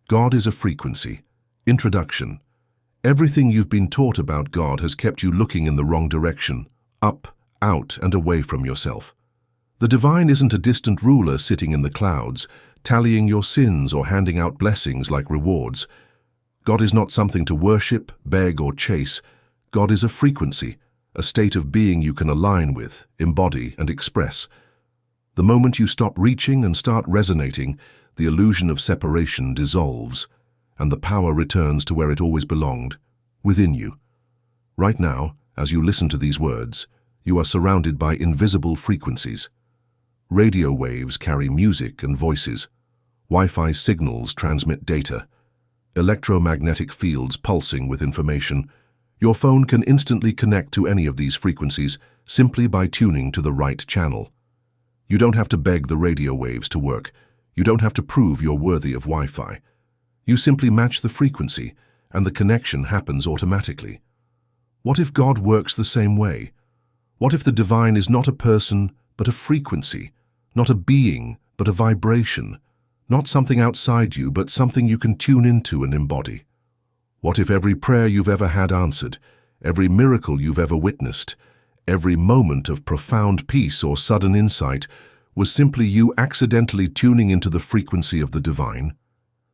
God is a frequency. Introduction. Everything you've been taught about God has kept you looking in the wrong direction, up, out, and away from yourself. The divine isn't a distant ruler sitting in the clouds, tallying your sins or handing out blessings like rewards. God is not something to worship, beg, or chase. God is a frequency, a state of being you can align with, embody, and express. The moment you stop reaching and start resonating, the illusion of separation dissolves, and the power returns to where it always belonged, within you. Right now, as you listen to these words, you are surrounded by invisible frequencies. Radio waves carry music and voices. Wi-Fi signals transmit data. Electromagnetic fields pulsing with information. Your phone can instantly connect to any of these frequencies simply by tuning to the right channel. You don't have to beg the radio waves to work. You don't have to prove you're worthy of Wi-Fi. You simply match the frequency, and the connection happens automatically. What if God works the same way? What if the divine is not a person, but a frequency? Not a being, but a vibration? Not something outside you, but something you can tune into and embody? What if every prayer you've ever had answered, every miracle you've ever witnessed, every moment of profound peace or sudden insight was simply you accidentally tuning into the frequency of the divine?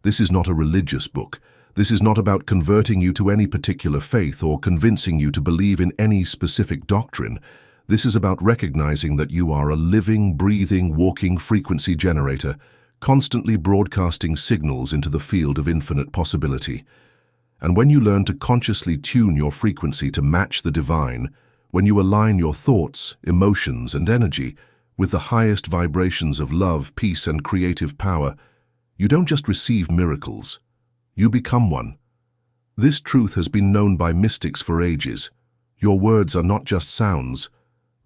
This is not a religious book. This is not about converting you to any particular faith or convincing you to believe in any specific doctrine. This is about recognizing that you are a living, breathing, walking frequency generator, constantly broadcasting signals into the field of infinite possibility. And when you learn to consciously tune your frequency to match the divine, when you align your thoughts, emotions, and energy with the highest vibrations of love, peace, and creative power, you don't just receive miracles, you become one. This truth has been known by mystics for ages. Your words are not just sounds,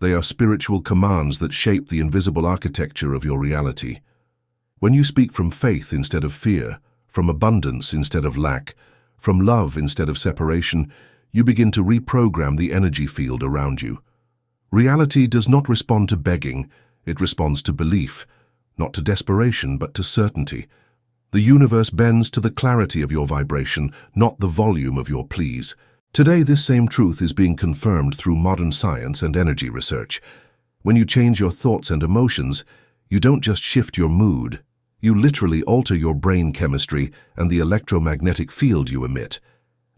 they are spiritual commands that shape the invisible architecture of your reality. When you speak from faith instead of fear, from abundance instead of lack, from love instead of separation, you begin to reprogram the energy field around you. Reality does not respond to begging, it responds to belief, not to desperation, but to certainty. The universe bends to the clarity of your vibration, not the volume of your pleas. Today, this same truth is being confirmed through modern science and energy research. When you change your thoughts and emotions, you don't just shift your mood, you literally alter your brain chemistry and the electromagnetic field you emit.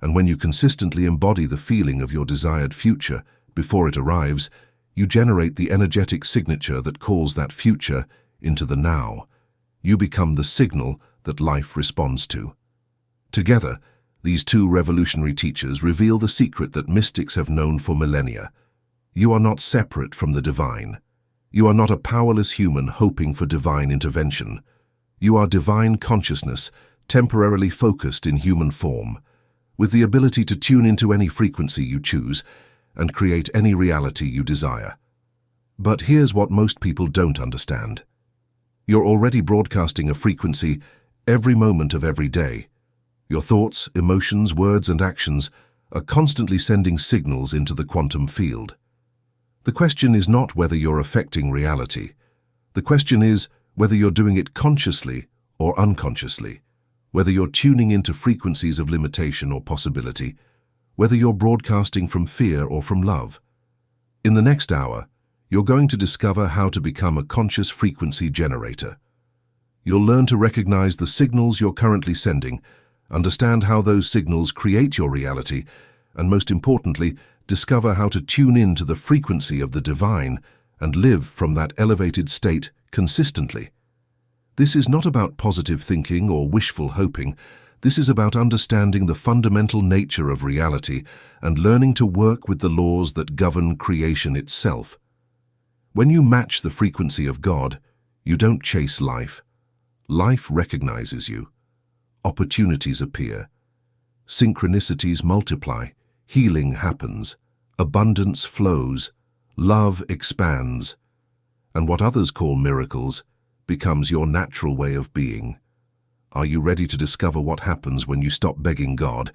And when you consistently embody the feeling of your desired future before it arrives, you generate the energetic signature that calls that future into the now. You become the signal that life responds to. Together, these two revolutionary teachers reveal the secret that mystics have known for millennia. You are not separate from the divine. You are not a powerless human hoping for divine intervention. You are divine consciousness, temporarily focused in human form, with the ability to tune into any frequency you choose and create any reality you desire. But here's what most people don't understand. You're already broadcasting a frequency every moment of every day. Your thoughts, emotions, words, and actions are constantly sending signals into the quantum field. The question is not whether you're affecting reality. The question is whether you're doing it consciously or unconsciously, whether you're tuning into frequencies of limitation or possibility, whether you're broadcasting from fear or from love. In the next hour, you're going to discover how to become a conscious frequency generator. You'll learn to recognize the signals you're currently sending, understand how those signals create your reality, and most importantly, discover how to tune in to the frequency of the divine and live from that elevated state consistently. This is not about positive thinking or wishful hoping. This is about understanding the fundamental nature of reality and learning to work with the laws that govern creation itself. When you match the frequency of God, you don't chase life. Life recognizes you. Opportunities appear. Synchronicities multiply. Healing happens. Abundance flows. Love expands. And what others call miracles becomes your natural way of being. Are you ready to discover what happens when you stop begging God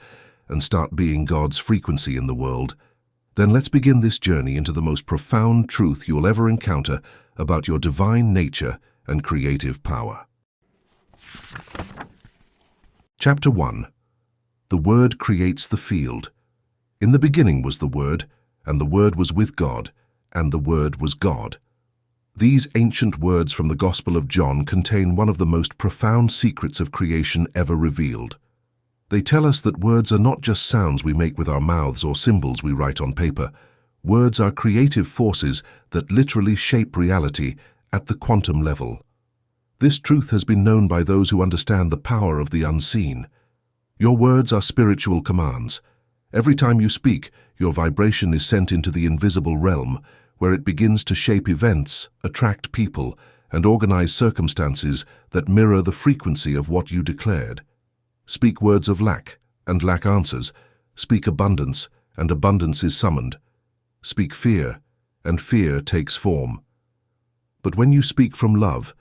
and start being God's frequency in the world? Then let's begin this journey into the most profound truth you'll ever encounter about your divine nature and creative power. Chapter 1. The Word creates the field. In the beginning was the Word, and the Word was with God, and the Word was God. These ancient words from the Gospel of John contain one of the most profound secrets of creation ever revealed. They tell us that words are not just sounds we make with our mouths or symbols we write on paper. Words are creative forces that literally shape reality at the quantum level. This truth has been known by those who understand the power of the unseen. Your words are spiritual commands. Every time you speak, your vibration is sent into the invisible realm, where it begins to shape events, attract people, and organize circumstances that mirror the frequency of what you declared. Speak words of lack, and lack answers. Speak abundance, and abundance is summoned. Speak fear, and fear takes form. But when you speak from love,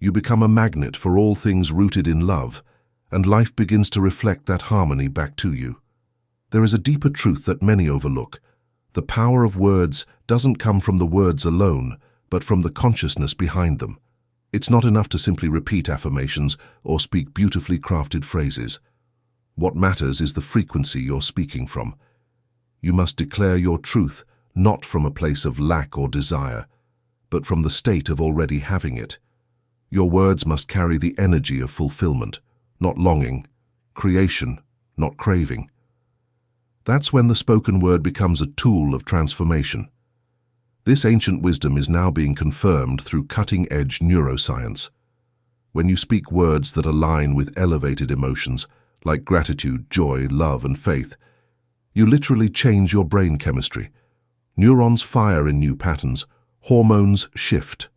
you become a magnet for all things rooted in love, and life begins to reflect that harmony back to you. There is a deeper truth that many overlook. The power of words doesn't come from the words alone, but from the consciousness behind them. It's not enough to simply repeat affirmations or speak beautifully crafted phrases. What matters is the frequency you're speaking from. You must declare your truth not from a place of lack or desire, but from the state of already having it. Your words must carry the energy of fulfillment, not longing, creation, not craving. That's when the spoken word becomes a tool of transformation. This ancient wisdom is now being confirmed through cutting-edge neuroscience. When you speak words that align with elevated emotions, like gratitude, joy, love, and faith, you literally change your brain chemistry. Neurons fire in new patterns, hormones shift.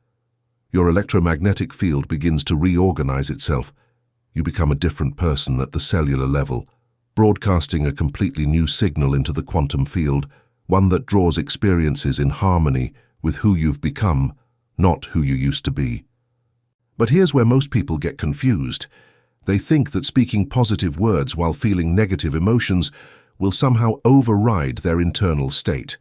Your electromagnetic field begins to reorganize itself. You become a different person at the cellular level, broadcasting a completely new signal into the quantum field, one that draws experiences in harmony with who you've become, not who you used to be. But here's where most people get confused. They think that speaking positive words while feeling negative emotions will somehow override their internal state.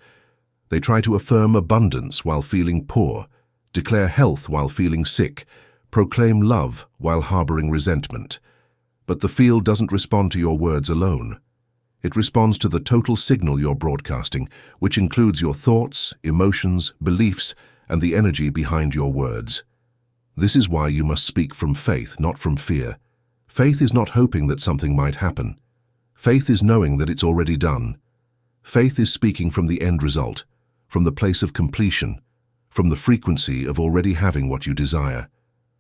They try to affirm abundance while feeling poor, declare health while feeling sick, proclaim love while harboring resentment. But the field doesn't respond to your words alone. It responds to the total signal you're broadcasting, which includes your thoughts, emotions, beliefs, and the energy behind your words. This is why you must speak from faith, not from fear. Faith is not hoping that something might happen. Faith is knowing that it's already done. Faith is speaking from the end result, from the place of completion, from the frequency of already having what you desire.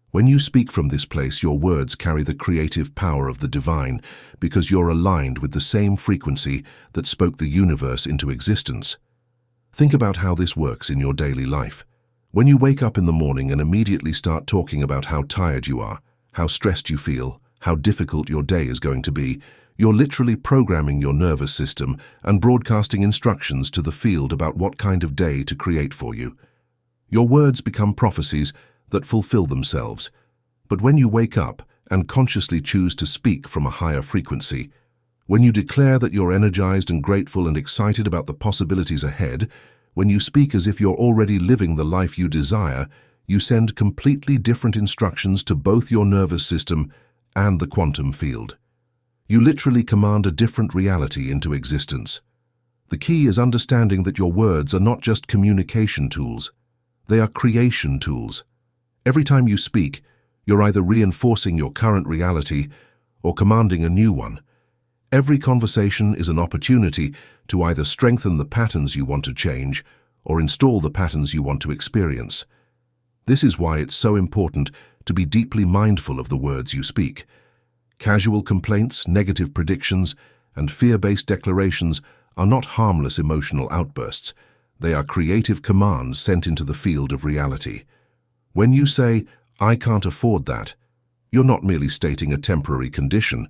When you speak from this place, your words carry the creative power of the divine because you're aligned with the same frequency that spoke the universe into existence. Think about how this works in your daily life. When you wake up in the morning and immediately start talking about how tired you are, how stressed you feel, how difficult your day is going to be, you're literally programming your nervous system and broadcasting instructions to the field about what kind of day to create for you. Your words become prophecies that fulfill themselves. But when you wake up and consciously choose to speak from a higher frequency, when you declare that you're energized and grateful and excited about the possibilities ahead, when you speak as if you're already living the life you desire, you send completely different instructions to both your nervous system and the quantum field. You literally command a different reality into existence. The key is understanding that your words are not just communication tools. They are creation tools. Every time you speak, you're either reinforcing your current reality or commanding a new one. Every conversation is an opportunity to either strengthen the patterns you want to change or install the patterns you want to experience. This is why it's so important to be deeply mindful of the words you speak. Casual complaints, negative predictions, and fear-based declarations are not harmless emotional outbursts. They are creative commands sent into the field of reality. When you say, "I can't afford that," you're not merely stating a temporary condition.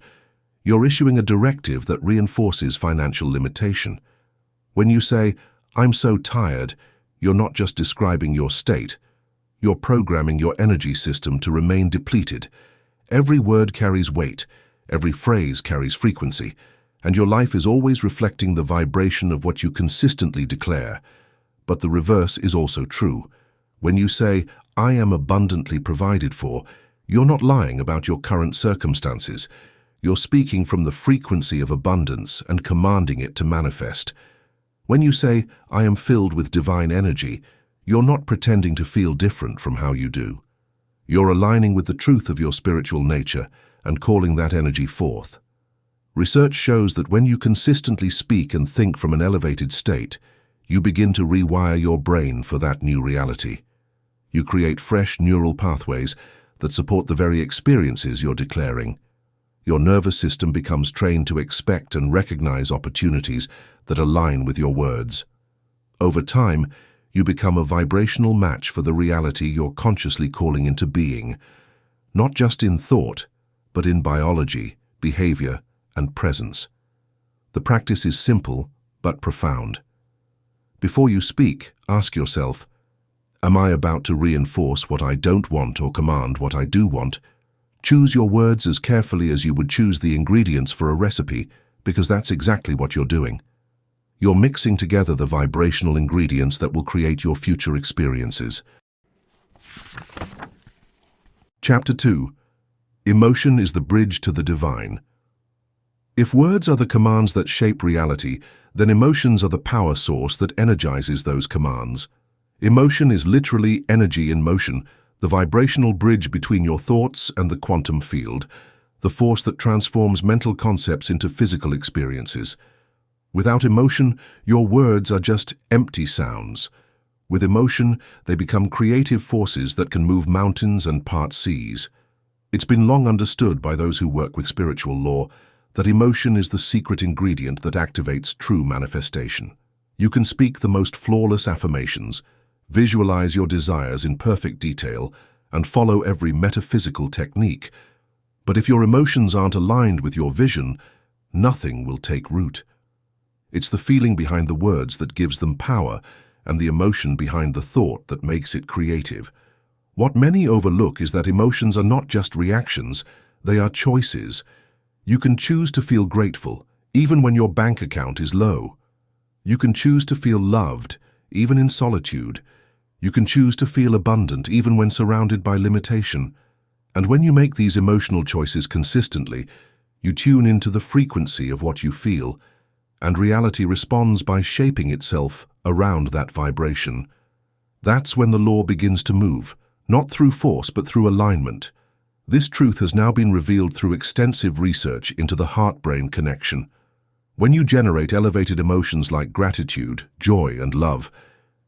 You're issuing a directive that reinforces financial limitation. When you say, "I'm so tired," you're not just describing your state. You're programming your energy system to remain depleted. Every word carries weight, every phrase carries frequency, and your life is always reflecting the vibration of what you consistently declare. But the reverse is also true. When you say, "I am abundantly provided for," you're not lying about your current circumstances. You're speaking from the frequency of abundance and commanding it to manifest. When you say, "I am filled with divine energy," you're not pretending to feel different from how you do. You're aligning with the truth of your spiritual nature and calling that energy forth. Research shows that when you consistently speak and think from an elevated state, you begin to rewire your brain for that new reality. You create fresh neural pathways that support the very experiences you're declaring. Your nervous system becomes trained to expect and recognize opportunities that align with your words. Over time, you become a vibrational match for the reality you're consciously calling into being, not just in thought, but in biology, behavior, and presence. The practice is simple but profound. Before you speak, ask yourself, am I about to reinforce what I don't want or command what I do want? Choose your words as carefully as you would choose the ingredients for a recipe, because that's exactly what you're doing. You're mixing together the vibrational ingredients that will create your future experiences. Chapter 2. Emotion is the bridge to the divine. If words are the commands that shape reality, then emotions are the power source that energizes those commands. Emotion is literally energy in motion, the vibrational bridge between your thoughts and the quantum field, the force that transforms mental concepts into physical experiences. Without emotion, your words are just empty sounds. With emotion, they become creative forces that can move mountains and part seas. It's been long understood by those who work with spiritual law that emotion is the secret ingredient that activates true manifestation. You can speak the most flawless affirmations, visualize your desires in perfect detail, and follow every metaphysical technique. But if your emotions aren't aligned with your vision, nothing will take root. It's the feeling behind the words that gives them power, and the emotion behind the thought that makes it creative. What many overlook is that emotions are not just reactions, they are choices. You can choose to feel grateful, even when your bank account is low. You can choose to feel loved, even in solitude. You can choose to feel abundant, even when surrounded by limitation. And when you make these emotional choices consistently, you tune into the frequency of what you feel, and reality responds by shaping itself around that vibration. That's when the law begins to move, not through force but through alignment. This truth has now been revealed through extensive research into the heart-brain connection. When you generate elevated emotions like gratitude, joy, and love,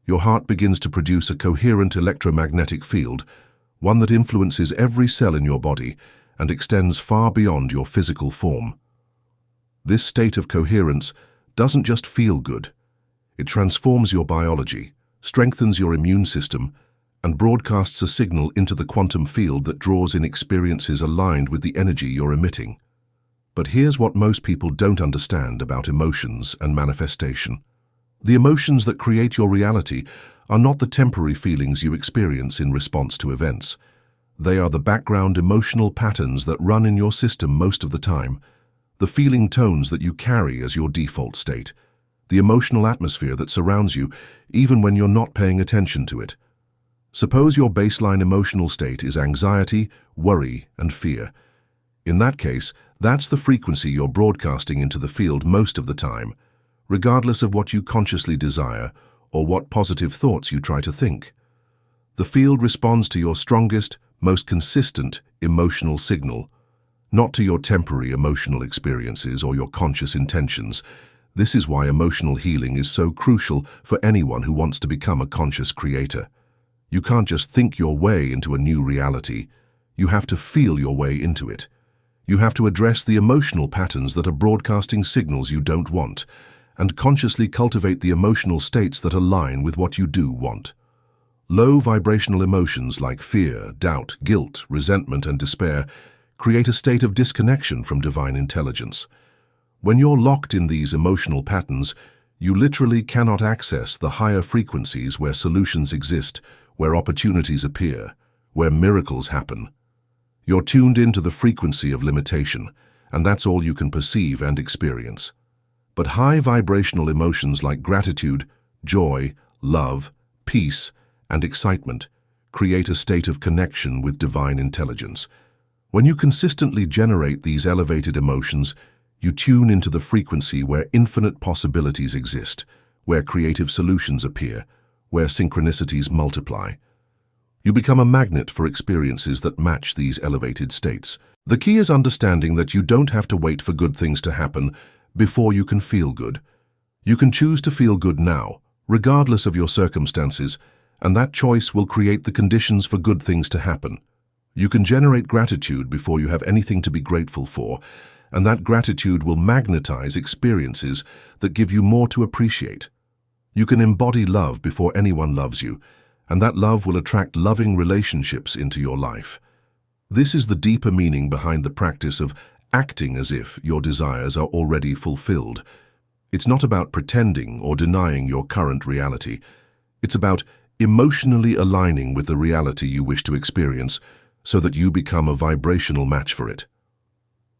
your heart begins to produce a coherent electromagnetic field, one that influences every cell in your body and extends far beyond your physical form. This state of coherence doesn't just feel good. It transforms your biology, strengthens your immune system, and broadcasts a signal into the quantum field that draws in experiences aligned with the energy you're emitting. But here's what most people don't understand about emotions and manifestation. The emotions that create your reality are not the temporary feelings you experience in response to events. They are the background emotional patterns that run in your system most of the time, the feeling tones that you carry as your default state, the emotional atmosphere that surrounds you even when you're not paying attention to it. Suppose your baseline emotional state is anxiety, worry, and fear. In that case, that's the frequency you're broadcasting into the field most of the time, regardless of what you consciously desire or what positive thoughts you try to think. The field responds to your strongest, most consistent emotional signal, not to your temporary emotional experiences or your conscious intentions. This is why emotional healing is so crucial for anyone who wants to become a conscious creator. You can't just think your way into a new reality. You have to feel your way into it. You have to address the emotional patterns that are broadcasting signals you don't want, and consciously cultivate the emotional states that align with what you do want. Low vibrational emotions like fear, doubt, guilt, resentment, and despair create a state of disconnection from divine intelligence. When you're locked in these emotional patterns, you literally cannot access the higher frequencies where solutions exist, where opportunities appear, where miracles happen. You're tuned into the frequency of limitation, and that's all you can perceive and experience. But high vibrational emotions like gratitude, joy, love, peace, and excitement create a state of connection with divine intelligence. When you consistently generate these elevated emotions, you tune into the frequency where infinite possibilities exist, where creative solutions appear, where synchronicities multiply. You become a magnet for experiences that match these elevated states. The key is understanding that you don't have to wait for good things to happen before you can feel good. You can choose to feel good now, regardless of your circumstances, and that choice will create the conditions for good things to happen. You can generate gratitude before you have anything to be grateful for, and that gratitude will magnetize experiences that give you more to appreciate. You can embody love before anyone loves you, and that love will attract loving relationships into your life. This is the deeper meaning behind the practice of acting as if your desires are already fulfilled. It's not about pretending or denying your current reality. It's about emotionally aligning with the reality you wish to experience so that you become a vibrational match for it.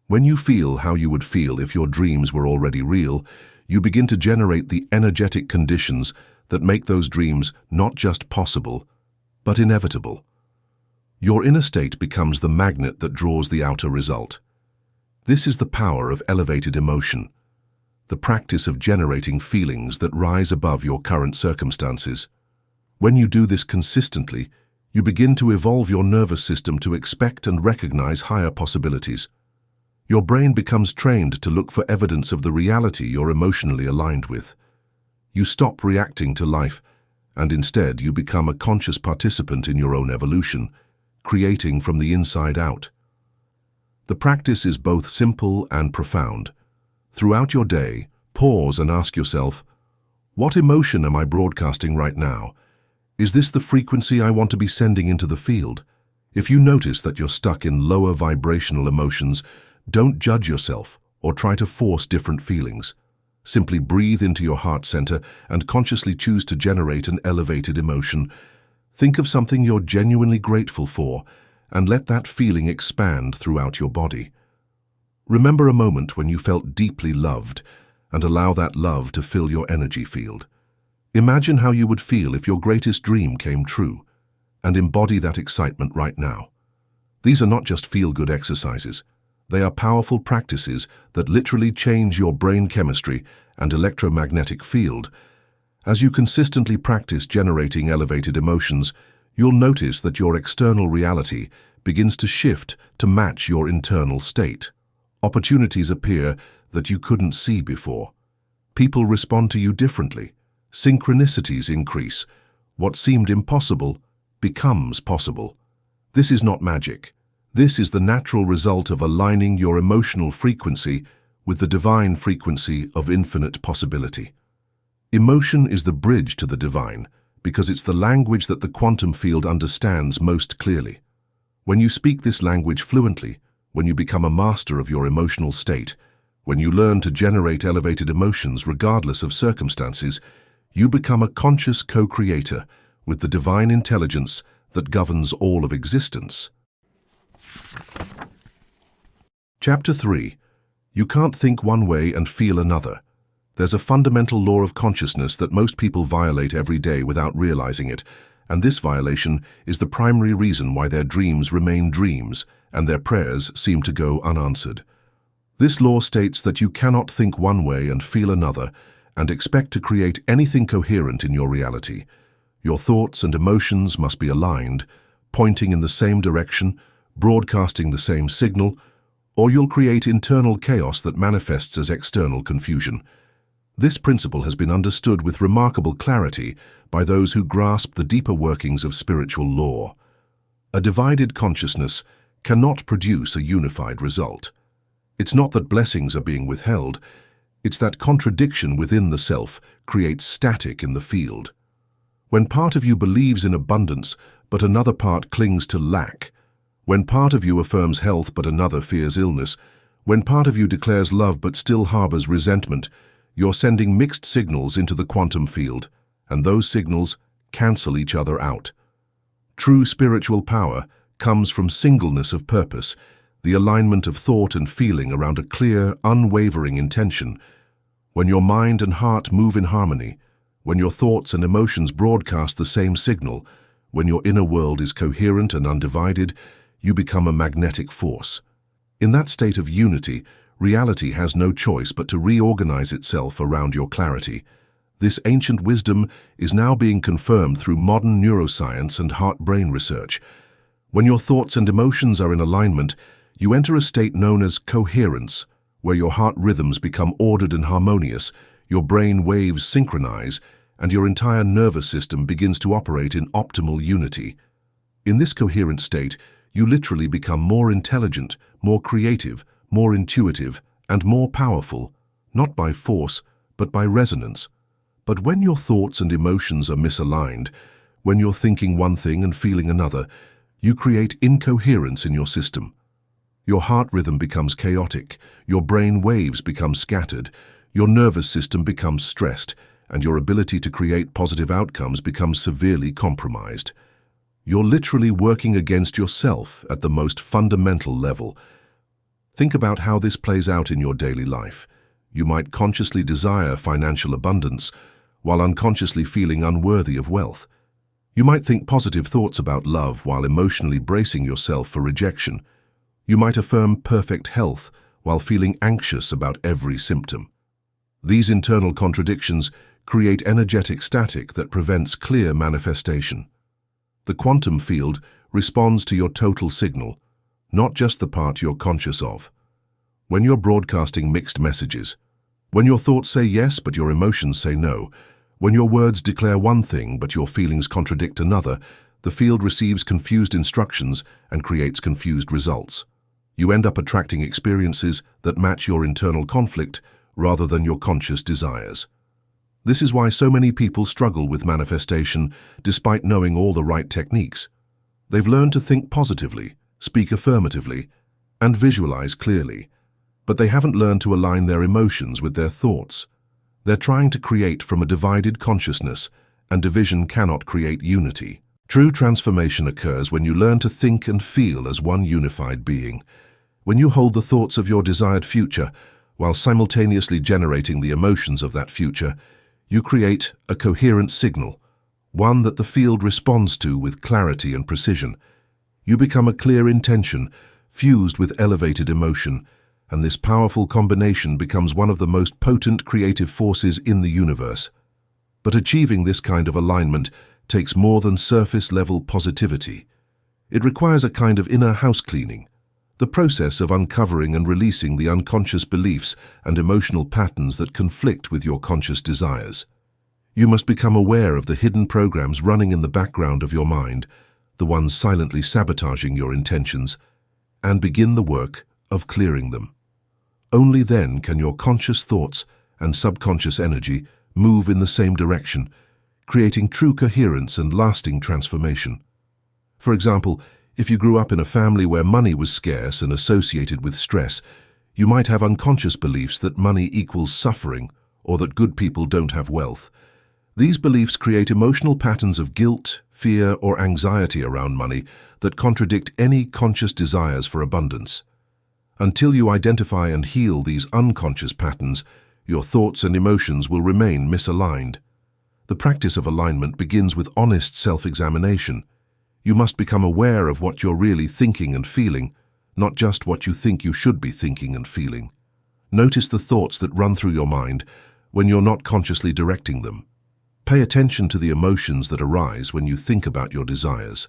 When you feel how you would feel if your dreams were already real, you begin to generate the energetic conditions that make those dreams not just possible, but inevitable. Your inner state becomes the magnet that draws the outer result. This is the power of elevated emotion, the practice of generating feelings that rise above your current circumstances. When you do this consistently, you begin to evolve your nervous system to expect and recognize higher possibilities. Your brain becomes trained to look for evidence of the reality you're emotionally aligned with. You stop reacting to life, and instead you become a conscious participant in your own evolution, creating from the inside out. The practice is both simple and profound. Throughout your day, pause and ask yourself, what emotion am I broadcasting right now? Is this the frequency I want to be sending into the field? If you notice that you're stuck in lower vibrational emotions, don't judge yourself or try to force different feelings. Simply breathe into your heart center and consciously choose to generate an elevated emotion. Think of something you're genuinely grateful for and let that feeling expand throughout your body. Remember a moment when you felt deeply loved and allow that love to fill your energy field. Imagine how you would feel if your greatest dream came true, and embody that excitement right now. These are not just feel-good exercises. They are powerful practices that literally change your brain chemistry and electromagnetic field. As you consistently practice generating elevated emotions, you'll notice that your external reality begins to shift to match your internal state. Opportunities appear that you couldn't see before. People respond to you differently. Synchronicities increase. What seemed impossible becomes possible. This is not magic. This is the natural result of aligning your emotional frequency with the divine frequency of infinite possibility. Emotion is the bridge to the divine because it's the language that the quantum field understands most clearly. When you speak this language fluently, when you become a master of your emotional state, when you learn to generate elevated emotions regardless of circumstances, you become a conscious co-creator with the divine intelligence that governs all of existence. Chapter 3. You can't think one way and feel another. There's a fundamental law of consciousness that most people violate every day without realizing it, and this violation is the primary reason why their dreams remain dreams and their prayers seem to go unanswered. This law states that you cannot think one way and feel another and expect to create anything coherent in your reality. Your thoughts and emotions must be aligned, pointing in the same direction, broadcasting the same signal, or you'll create internal chaos that manifests as external confusion. This principle has been understood with remarkable clarity by those who grasp the deeper workings of spiritual law. A divided consciousness cannot produce a unified result. It's not that blessings are being withheld, it's that contradiction within the self creates static in the field. When part of you believes in abundance, but another part clings to lack, when part of you affirms health but another fears illness, when part of you declares love but still harbors resentment, you're sending mixed signals into the quantum field, and those signals cancel each other out. True spiritual power comes from singleness of purpose, the alignment of thought and feeling around a clear, unwavering intention. When your mind and heart move in harmony, when your thoughts and emotions broadcast the same signal, when your inner world is coherent and undivided, you become a magnetic force. In that state of unity, reality has no choice but to reorganize itself around your clarity. This ancient wisdom is now being confirmed through modern neuroscience and heart-brain research. When your thoughts and emotions are in alignment, you enter a state known as coherence, where your heart rhythms become ordered and harmonious, your brain waves synchronize, and your entire nervous system begins to operate in optimal unity. In this coherent state, you literally become more intelligent, more creative, more intuitive, and more powerful, not by force, but by resonance. But when your thoughts and emotions are misaligned, when you're thinking one thing and feeling another, you create incoherence in your system. Your heart rhythm becomes chaotic, your brain waves become scattered, your nervous system becomes stressed, and your ability to create positive outcomes becomes severely compromised. You're literally working against yourself at the most fundamental level. Think about how this plays out in your daily life. You might consciously desire financial abundance, while unconsciously feeling unworthy of wealth. You might think positive thoughts about love while emotionally bracing yourself for rejection. You might affirm perfect health while feeling anxious about every symptom. These internal contradictions create energetic static that prevents clear manifestation. The quantum field responds to your total signal, not just the part you're conscious of. When you're broadcasting mixed messages, when your thoughts say yes but your emotions say no, when your words declare one thing but your feelings contradict another, the field receives confused instructions and creates confused results. You end up attracting experiences that match your internal conflict rather than your conscious desires. This is why so many people struggle with manifestation despite knowing all the right techniques. They've learned to think positively, speak affirmatively, and visualize clearly, but they haven't learned to align their emotions with their thoughts. They're trying to create from a divided consciousness, and division cannot create unity. True transformation occurs when you learn to think and feel as one unified being. When you hold the thoughts of your desired future, while simultaneously generating the emotions of that future, you create a coherent signal, one that the field responds to with clarity and precision. You become a clear intention, fused with elevated emotion, and this powerful combination becomes one of the most potent creative forces in the universe. But achieving this kind of alignment takes more than surface-level positivity. It requires a kind of inner house cleaning, the process of uncovering and releasing the unconscious beliefs and emotional patterns that conflict with your conscious desires. You must become aware of the hidden programs running in the background of your mind, the ones silently sabotaging your intentions, and begin the work of clearing them. Only then can your conscious thoughts and subconscious energy move in the same direction, creating true coherence and lasting transformation. For example, if you grew up in a family where money was scarce and associated with stress, you might have unconscious beliefs that money equals suffering or that good people don't have wealth. These beliefs create emotional patterns of guilt, fear, or anxiety around money that contradict any conscious desires for abundance. Until you identify and heal these unconscious patterns, your thoughts and emotions will remain misaligned. The practice of alignment begins with honest self-examination. You must become aware of what you're really thinking and feeling, not just what you think you should be thinking and feeling. Notice the thoughts that run through your mind when you're not consciously directing them. Pay attention to the emotions that arise when you think about your desires.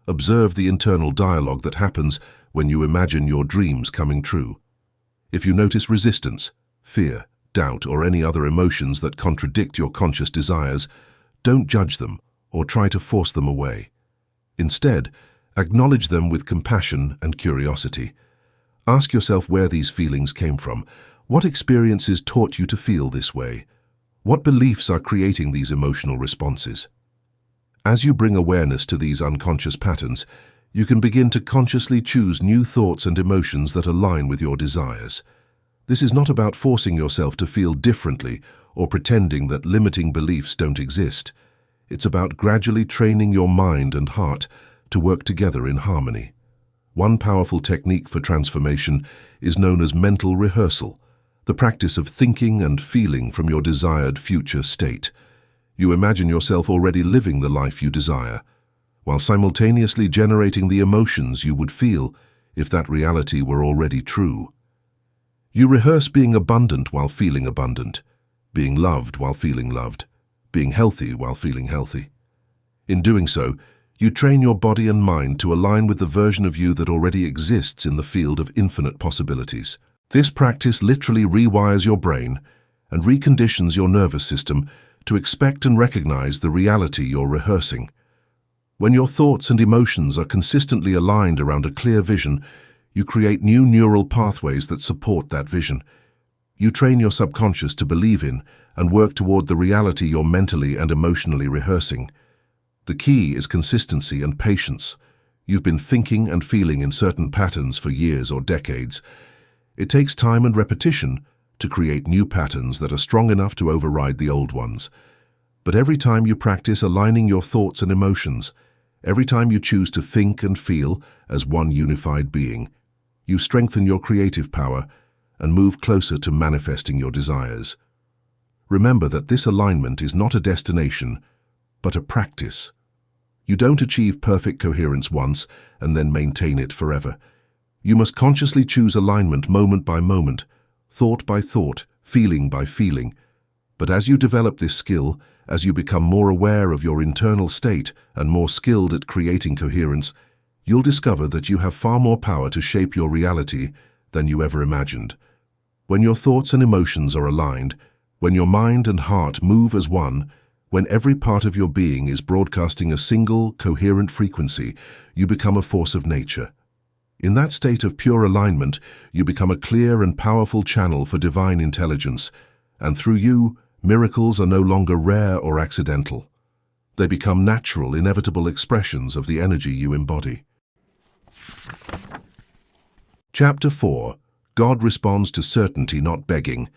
Observe the internal dialogue that happens when you imagine your dreams coming true. If you notice resistance, fear, doubt, or any other emotions that contradict your conscious desires, don't judge them or try to force them away. Instead, acknowledge them with compassion and curiosity. Ask yourself where these feelings came from. What experiences taught you to feel this way? What beliefs are creating these emotional responses? As you bring awareness to these unconscious patterns, you can begin to consciously choose new thoughts and emotions that align with your desires. This is not about forcing yourself to feel differently or pretending that limiting beliefs don't exist. It's about gradually training your mind and heart to work together in harmony. One powerful technique for transformation is known as mental rehearsal, the practice of thinking and feeling from your desired future state. You imagine yourself already living the life you desire. while simultaneously generating the emotions you would feel if that reality were already true. You rehearse being abundant while feeling abundant, being loved while feeling loved, being healthy while feeling healthy. In doing so, you train your body and mind to align with the version of you that already exists in the field of infinite possibilities. This practice literally rewires your brain and reconditions your nervous system to expect and recognize the reality you're rehearsing. When your thoughts and emotions are consistently aligned around a clear vision, you create new neural pathways that support that vision. You train your subconscious to believe in and work toward the reality you're mentally and emotionally rehearsing. The key is consistency and patience. You've been thinking and feeling in certain patterns for years or decades. It takes time and repetition to create new patterns that are strong enough to override the old ones. But every time you practice aligning your thoughts and emotions, every time you choose to think and feel as one unified being, you strengthen your creative power and move closer to manifesting your desires. Remember that this alignment is not a destination, but a practice. You don't achieve perfect coherence once and then maintain it forever. You must consciously choose alignment moment by moment, thought by thought, feeling by feeling. But as you develop this skill, as you become more aware of your internal state and more skilled at creating coherence, you'll discover that you have far more power to shape your reality than you ever imagined. When your thoughts and emotions are aligned, when your mind and heart move as one, when every part of your being is broadcasting a single, coherent frequency, you become a force of nature. In that state of pure alignment, you become a clear and powerful channel for divine intelligence, and through you, miracles are no longer rare or accidental. They become natural, inevitable expressions of the energy you embody. Chapter 4. God responds to certainty, not begging.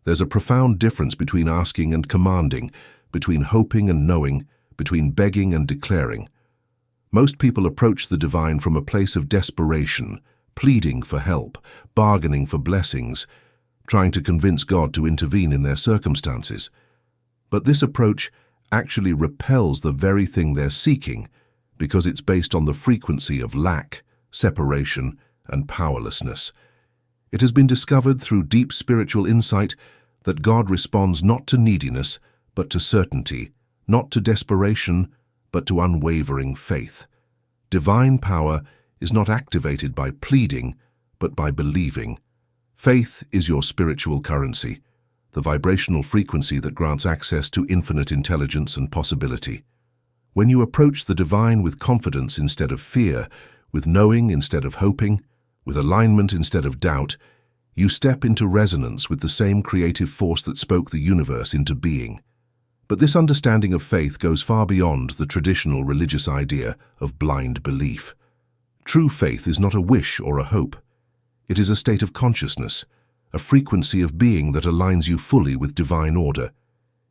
There's a profound difference between asking and commanding, between hoping and knowing, between begging and declaring. Most people approach the divine from a place of desperation, pleading for help, bargaining for blessings, trying to convince God to intervene in their circumstances. But this approach actually repels the very thing they're seeking because it's based on the frequency of lack, separation, and powerlessness. It has been discovered through deep spiritual insight that God responds not to neediness, but to certainty, not to desperation, but to unwavering faith. Divine power is not activated by pleading, but by believing. Faith is your spiritual currency, the vibrational frequency that grants access to infinite intelligence and possibility. When you approach the divine with confidence instead of fear, with knowing instead of hoping, with alignment instead of doubt, you step into resonance with the same creative force that spoke the universe into being. But this understanding of faith goes far beyond the traditional religious idea of blind belief. True faith is not a wish or a hope. It is a state of consciousness, a frequency of being that aligns you fully with divine order.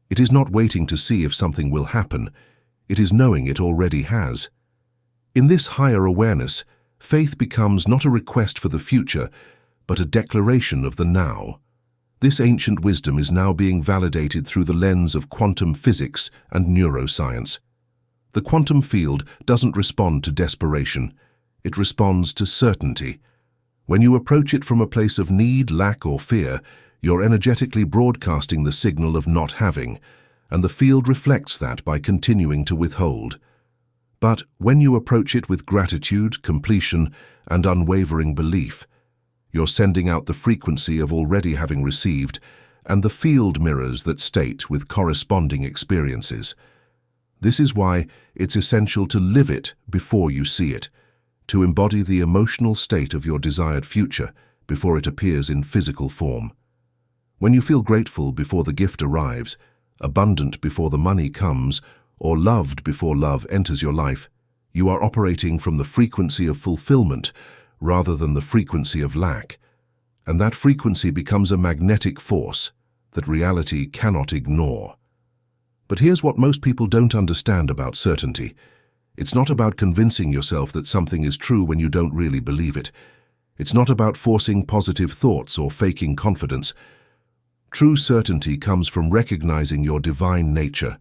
It is not waiting to see if something will happen. It is knowing it already has. In this higher awareness, faith becomes not a request for the future, but a declaration of the now. This ancient wisdom is now being validated through the lens of quantum physics and neuroscience. The quantum field doesn't respond to desperation. It responds to certainty. When you approach it from a place of need, lack, or fear, you're energetically broadcasting the signal of not having, and the field reflects that by continuing to withhold. But when you approach it with gratitude, completion, and unwavering belief, you're sending out the frequency of already having received, and the field mirrors that state with corresponding experiences. This is why it's essential to live it before you see it, to embody the emotional state of your desired future before it appears in physical form. When you feel grateful before the gift arrives, abundant before the money comes, or loved before love enters your life, you are operating from the frequency of fulfillment rather than the frequency of lack, and that frequency becomes a magnetic force that reality cannot ignore. But here's what most people don't understand about certainty. It's not about convincing yourself that something is true when you don't really believe it. It's not about forcing positive thoughts or faking confidence. True certainty comes from recognizing your divine nature,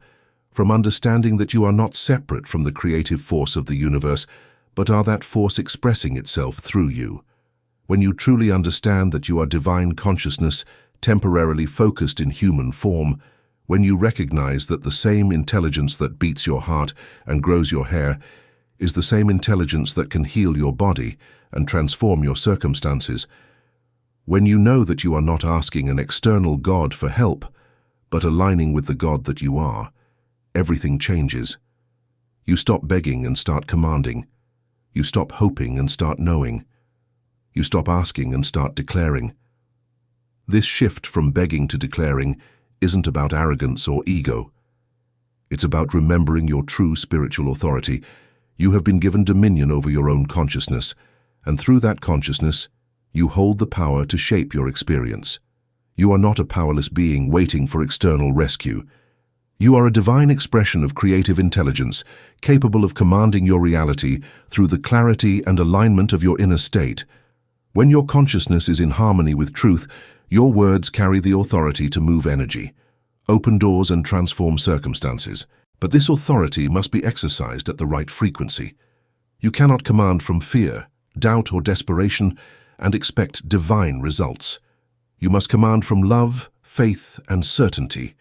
from understanding that you are not separate from the creative force of the universe, but are that force expressing itself through you. When you truly understand that you are divine consciousness, temporarily focused in human form, when you recognize that the same intelligence that beats your heart and grows your hair is the same intelligence that can heal your body and transform your circumstances, when you know that you are not asking an external God for help, but aligning with the God that you are, everything changes. You stop begging and start commanding. You stop hoping and start knowing. You stop asking and start declaring. This shift from begging to declaring isn't about arrogance or ego. It's about remembering your true spiritual authority. You have been given dominion over your own consciousness, and through that consciousness, you hold the power to shape your experience. You are not a powerless being waiting for external rescue. You are a divine expression of creative intelligence, capable of commanding your reality through the clarity and alignment of your inner state. When your consciousness is in harmony with truth, your words carry the authority to move energy, open doors and transform circumstances. But this authority must be exercised at the right frequency. You cannot command from fear, doubt or desperation and expect divine results. You must command from love, faith and certainty.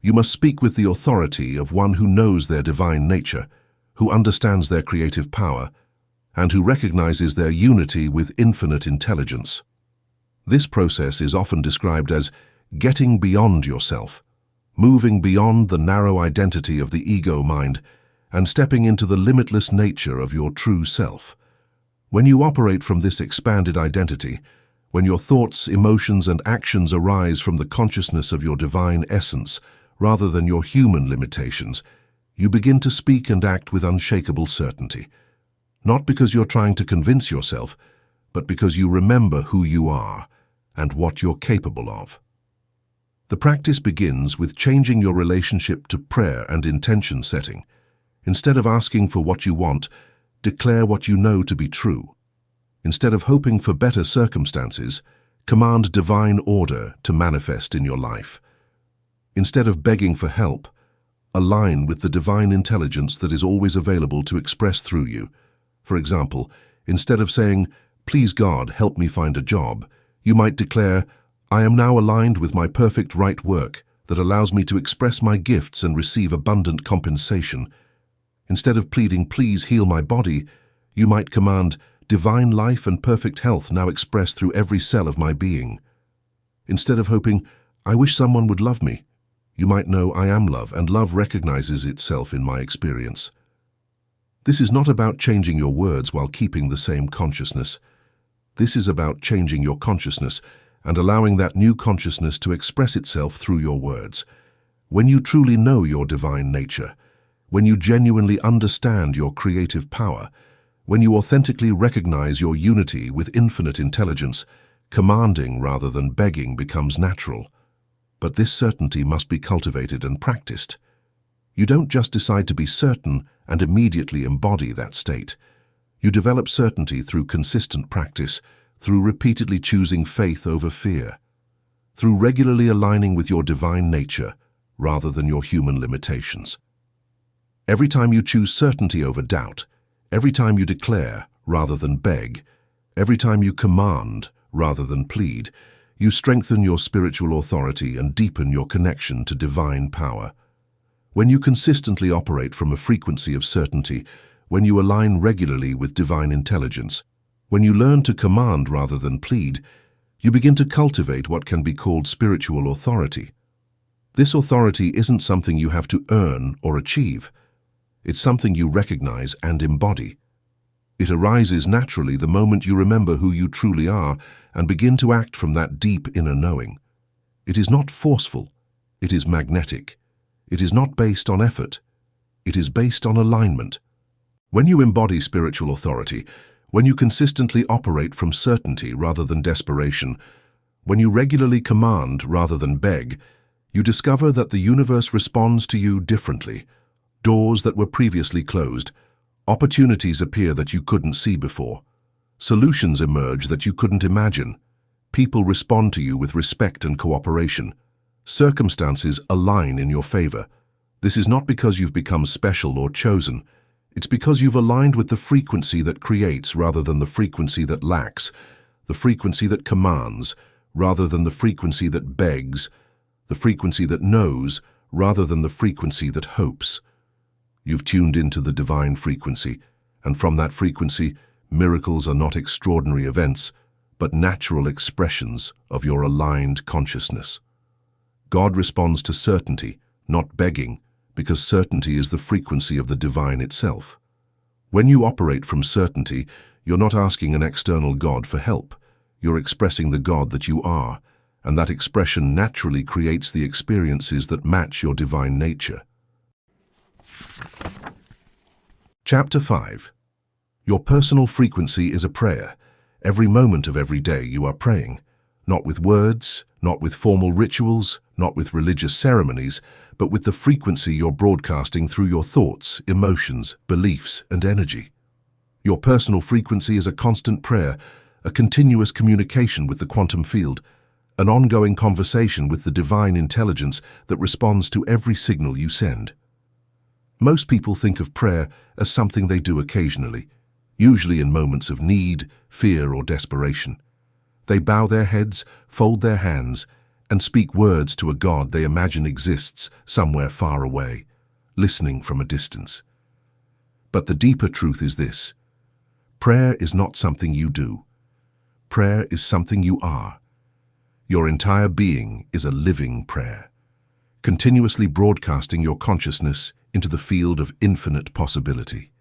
You must speak with the authority of one who knows their divine nature, who understands their creative power, and who recognizes their unity with infinite intelligence. This process is often described as getting beyond yourself, moving beyond the narrow identity of the ego mind and stepping into the limitless nature of your true self. When you operate from this expanded identity, when your thoughts, emotions, and actions arise from the consciousness of your divine essence rather than your human limitations, you begin to speak and act with unshakable certainty. Not because you're trying to convince yourself, but because you remember who you are and what you're capable of. The practice begins with changing your relationship to prayer and intention setting. Instead of asking for what you want, declare what you know to be true. Instead of hoping for better circumstances, command divine order to manifest in your life. Instead of begging for help, align with the divine intelligence that is always available to express through you. For example, instead of saying, "Please God, help me find a job," you might declare, "I am now aligned with my perfect right work that allows me to express my gifts and receive abundant compensation." Instead of pleading, "Please heal my body," you might command, "Divine life and perfect health now expressed through every cell of my being." Instead of hoping, "I wish someone would love me," you might know, "I am love, and love recognizes itself in my experience." This is not about changing your words while keeping the same consciousness. This is about changing your consciousness and allowing that new consciousness to express itself through your words. When you truly know your divine nature, when you genuinely understand your creative power, when you authentically recognize your unity with infinite intelligence, commanding rather than begging becomes natural. But this certainty must be cultivated and practiced. You don't just decide to be certain and immediately embody that state. You develop certainty through consistent practice, through repeatedly choosing faith over fear, through regularly aligning with your divine nature rather than your human limitations. Every time you choose certainty over doubt, every time you declare rather than beg, every time you command rather than plead, you strengthen your spiritual authority and deepen your connection to divine power. When you consistently operate from a frequency of certainty, when you align regularly with divine intelligence, when you learn to command rather than plead, you begin to cultivate what can be called spiritual authority. This authority isn't something you have to earn or achieve. It's something you recognize and embody. It arises naturally the moment you remember who you truly are and begin to act from that deep inner knowing. It is not forceful. It is magnetic. It is not based on effort. It is based on alignment. When you embody spiritual authority, when you consistently operate from certainty rather than desperation, when you regularly command rather than beg, you discover that the universe responds to you differently. Doors that were previously closed, opportunities appear that you couldn't see before. Solutions emerge that you couldn't imagine. People respond to you with respect and cooperation. Circumstances align in your favor. This is not because you've become special or chosen. It's because you've aligned with the frequency that creates rather than the frequency that lacks, the frequency that commands rather than the frequency that begs, the frequency that knows rather than the frequency that hopes. You've tuned into the divine frequency, and from that frequency, miracles are not extraordinary events, but natural expressions of your aligned consciousness. God responds to certainty, not begging, because certainty is the frequency of the divine itself. When you operate from certainty, you're not asking an external God for help. You're expressing the God that you are, and that expression naturally creates the experiences that match your divine nature. Chapter 5. Your personal frequency is a prayer. Every moment of every day you are praying, not with words, not with formal rituals, not with religious ceremonies, but with the frequency you're broadcasting through your thoughts, emotions, beliefs, and energy. Your personal frequency is a constant prayer, a continuous communication with the quantum field, an ongoing conversation with the divine intelligence that responds to every signal you send. Most people think of prayer as something they do occasionally, usually in moments of need, fear, or desperation. They bow their heads, fold their hands, and speak words to a God they imagine exists somewhere far away, listening from a distance. But the deeper truth is this: prayer is not something you do. Prayer is something you are. Your entire being is a living prayer, continuously broadcasting your consciousness into the field of infinite possibility.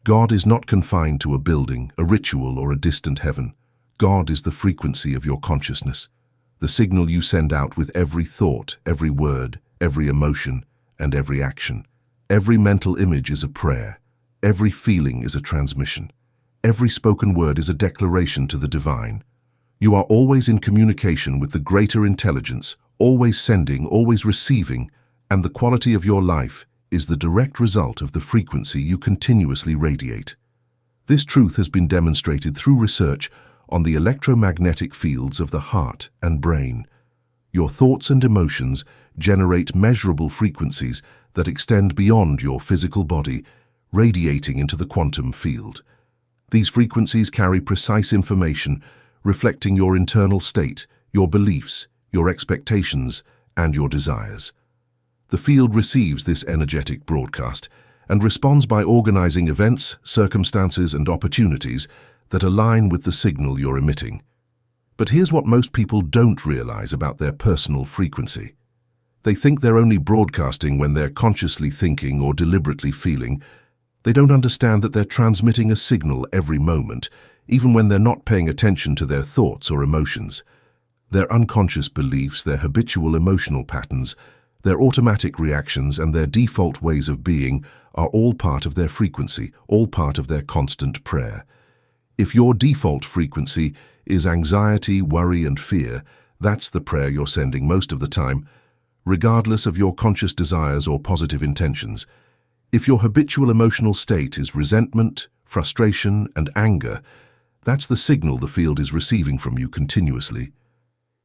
God is not confined to a building, a ritual, or a distant heaven. God is the frequency of your consciousness, the signal you send out with every thought, every word, every emotion, and every action. Every mental image is a prayer. Every feeling is a transmission. Every spoken word is a declaration to the divine. You are always in communication with the greater intelligence, always sending, always receiving, and the quality of your life is the direct result of the frequency you continuously radiate. This truth has been demonstrated through research on the electromagnetic fields of the heart and brain. Your thoughts and emotions generate measurable frequencies that extend beyond your physical body, radiating into the quantum field. These frequencies carry precise information, reflecting your internal state, your beliefs, your expectations, and your desires. The field receives this energetic broadcast and responds by organizing events, circumstances, and opportunities that align with the signal you're emitting. But here's what most people don't realize about their personal frequency. They think they're only broadcasting when they're consciously thinking or deliberately feeling. They don't understand that they're transmitting a signal every moment, even when they're not paying attention to their thoughts or emotions. Their unconscious beliefs, their habitual emotional patterns, their automatic reactions, and their default ways of being are all part of their frequency, all part of their constant prayer. If your default frequency is anxiety, worry, and fear, that's the prayer you're sending most of the time, regardless of your conscious desires or positive intentions. If your habitual emotional state is resentment, frustration, and anger, that's the signal the field is receiving from you continuously.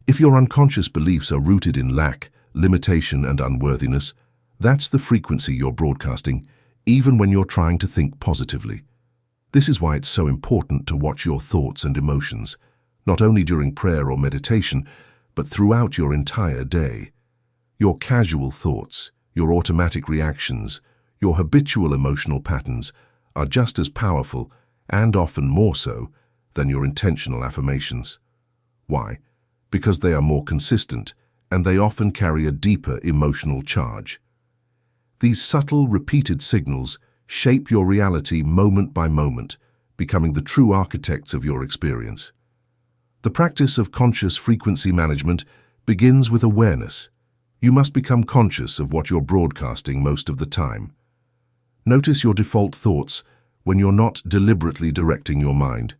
If your unconscious beliefs are rooted in lack, limitation, and unworthiness, that's the frequency you're broadcasting, even when you're trying to think positively. This is why it's so important to watch your thoughts and emotions, not only during prayer or meditation, but throughout your entire day. Your casual thoughts, your automatic reactions, your habitual emotional patterns are just as powerful, and often more so, than your intentional affirmations. Why? Because they are more consistent, and they often carry a deeper emotional charge. These subtle, repeated signals shape your reality moment by moment, becoming the true architects of your experience. The practice of conscious frequency management begins with awareness. You must become conscious of what you're broadcasting most of the time. Notice your default thoughts when you're not deliberately directing your mind.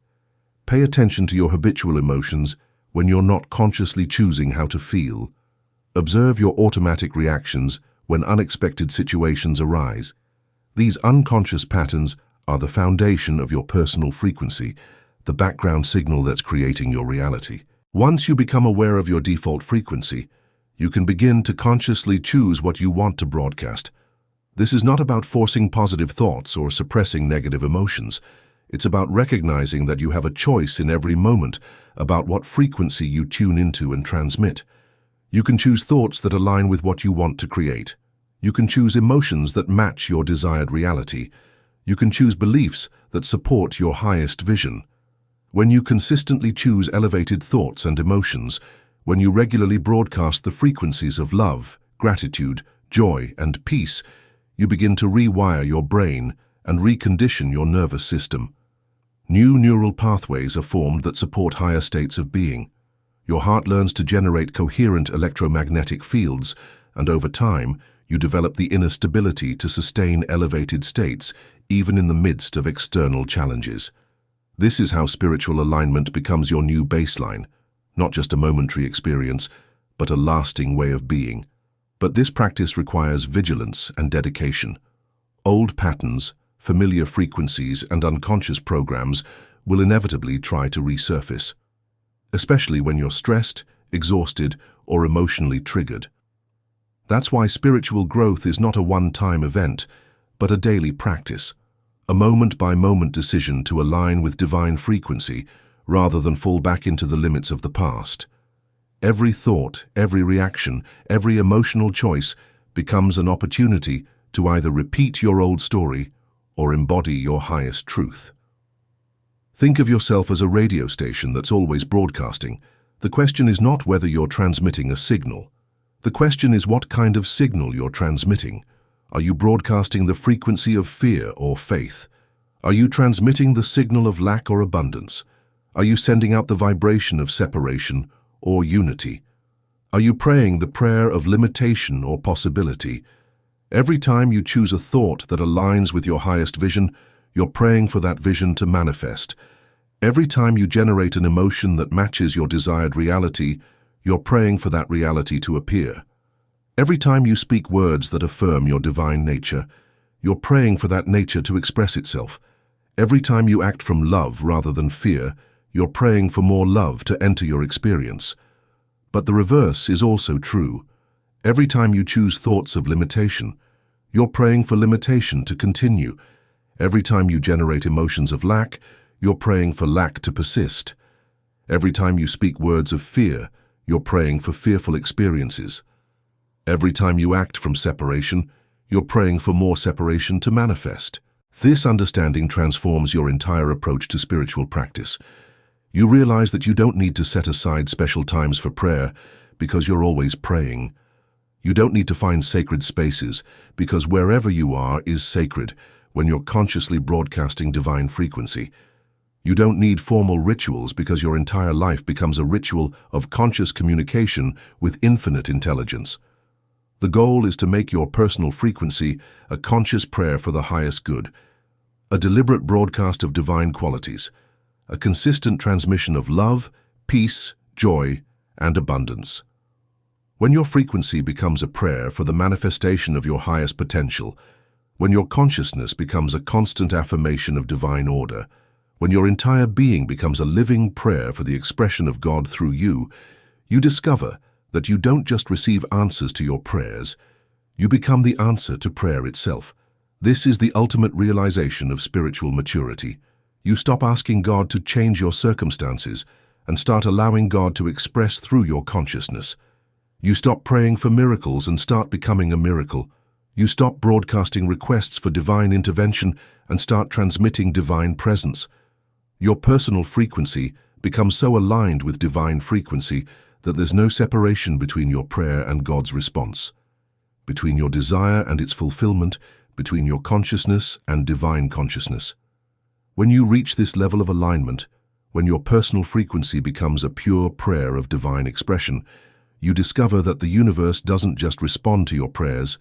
Pay attention to your habitual emotions when you're not consciously choosing how to feel. Observe your automatic reactions when unexpected situations arise. These unconscious patterns are the foundation of your personal frequency, the background signal that's creating your reality. Once you become aware of your default frequency, You can begin to consciously choose what you want to broadcast. This is not about forcing positive thoughts or suppressing negative emotions. It's about recognizing that you have a choice in every moment about what frequency you tune into and transmit. You can choose thoughts that align with what you want to create. You can choose emotions that match your desired reality. You can choose beliefs that support your highest vision. When you consistently choose elevated thoughts and emotions, when you regularly broadcast the frequencies of love, gratitude, joy, and peace, you begin to rewire your brain and recondition your nervous system. New neural pathways are formed that support higher states of being. Your heart learns to generate coherent electromagnetic fields, and over time, you develop the inner stability to sustain elevated states, even in the midst of external challenges. This is how spiritual alignment becomes your new baseline, not just a momentary experience, but a lasting way of being. But this practice requires vigilance and dedication. Old patterns, familiar frequencies, and unconscious programs will inevitably try to resurface, especially when you're stressed, exhausted, or emotionally triggered. That's why spiritual growth is not a one-time event, but a daily practice, a moment-by-moment decision to align with divine frequency rather than fall back into the limits of the past. Every thought, every reaction, every emotional choice becomes an opportunity to either repeat your old story or embody your highest truth. Think of yourself as a radio station that's always broadcasting. The question is not whether you're transmitting a signal. The question is what kind of signal you're transmitting. Are you broadcasting the frequency of fear or faith? Are you transmitting the signal of lack or abundance? Are you sending out the vibration of separation or unity? Are you praying the prayer of limitation or possibility? Every time you choose a thought that aligns with your highest vision, you're praying for that vision to manifest. Every time you generate an emotion that matches your desired reality, you're praying for that reality to appear. Every time you speak words that affirm your divine nature, you're praying for that nature to express itself. Every time you act from love rather than fear, you're praying for more love to enter your experience. But the reverse is also true. Every time you choose thoughts of limitation, you're praying for limitation to continue. Every time you generate emotions of lack, you're praying for lack to persist. Every time you speak words of fear, you're praying for fearful experiences. Every time you act from separation, you're praying for more separation to manifest. This understanding transforms your entire approach to spiritual practice. You realize that you don't need to set aside special times for prayer because you're always praying. You don't need to find sacred spaces because wherever you are is sacred when you're consciously broadcasting divine frequency. You don't need formal rituals because your entire life becomes a ritual of conscious communication with infinite intelligence. The goal is to make your personal frequency a conscious prayer for the highest good, a deliberate broadcast of divine qualities, a consistent transmission of love, peace, joy, and abundance. When your frequency becomes a prayer for the manifestation of your highest potential, when your consciousness becomes a constant affirmation of divine order, when your entire being becomes a living prayer for the expression of God through you, you discover that you don't just receive answers to your prayers, you become the answer to prayer itself. This is the ultimate realization of spiritual maturity. You stop asking God to change your circumstances and start allowing God to express through your consciousness. You stop praying for miracles and start becoming a miracle. You stop broadcasting requests for divine intervention and start transmitting divine presence. Your personal frequency becomes so aligned with divine frequency that there's no separation between your prayer and God's response, between your desire and its fulfillment, between your consciousness and divine consciousness. When you reach this level of alignment, when your personal frequency becomes a pure prayer of divine expression, you discover that the universe doesn't just respond to your prayers.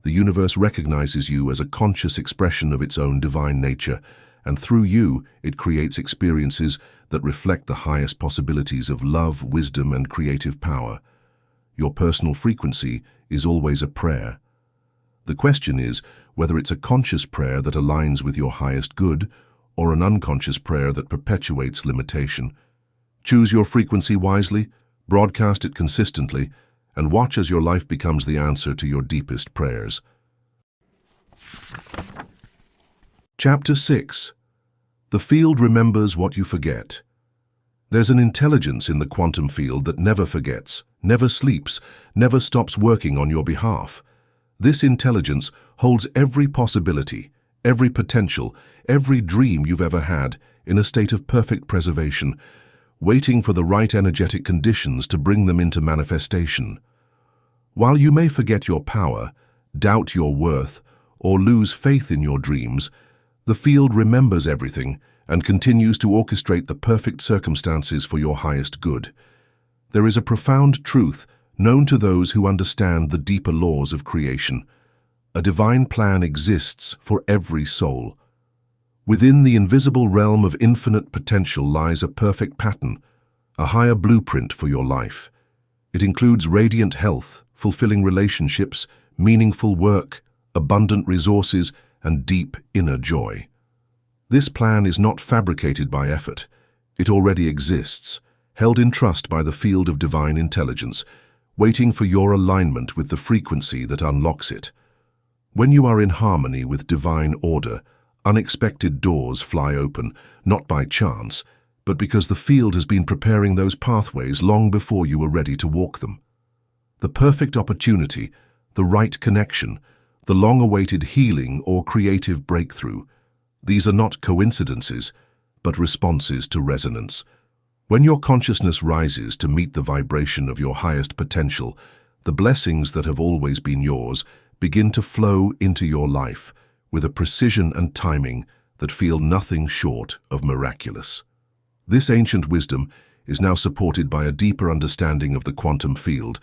The universe recognizes you as a conscious expression of its own divine nature, and through you, it creates experiences that reflect the highest possibilities of love, wisdom, and creative power. Your personal frequency is always a prayer. The question is whether it's a conscious prayer that aligns with your highest good or an unconscious prayer that perpetuates limitation. Choose your frequency wisely, broadcast it consistently, and watch as your life becomes the answer to your deepest prayers. Chapter 6. The field remembers what you forget. There's an intelligence in the quantum field that never forgets, never sleeps, never stops working on your behalf. This intelligence holds every possibility, every potential, every dream you've ever had in a state of perfect preservation, waiting for the right energetic conditions to bring them into manifestation. While you may forget your power, doubt your worth, or lose faith in your dreams, the field remembers everything and continues to orchestrate the perfect circumstances for your highest good. There is a profound truth known to those who understand the deeper laws of creation. A divine plan exists for every soul. Within the invisible realm of infinite potential lies a perfect pattern, a higher blueprint for your life. It includes radiant health, fulfilling relationships, meaningful work, abundant resources, and deep inner joy. This plan is not fabricated by effort. It already exists, held in trust by the field of divine intelligence, waiting for your alignment with the frequency that unlocks it. When you are in harmony with divine order, unexpected doors fly open, not by chance, but because the field has been preparing those pathways long before you were ready to walk them. The perfect opportunity, the right connection, the long-awaited healing or creative breakthrough. These are not coincidences, but responses to resonance. When your consciousness rises to meet the vibration of your highest potential, the blessings that have always been yours begin to flow into your life with a precision and timing that feel nothing short of miraculous. This ancient wisdom is now supported by a deeper understanding of the quantum field,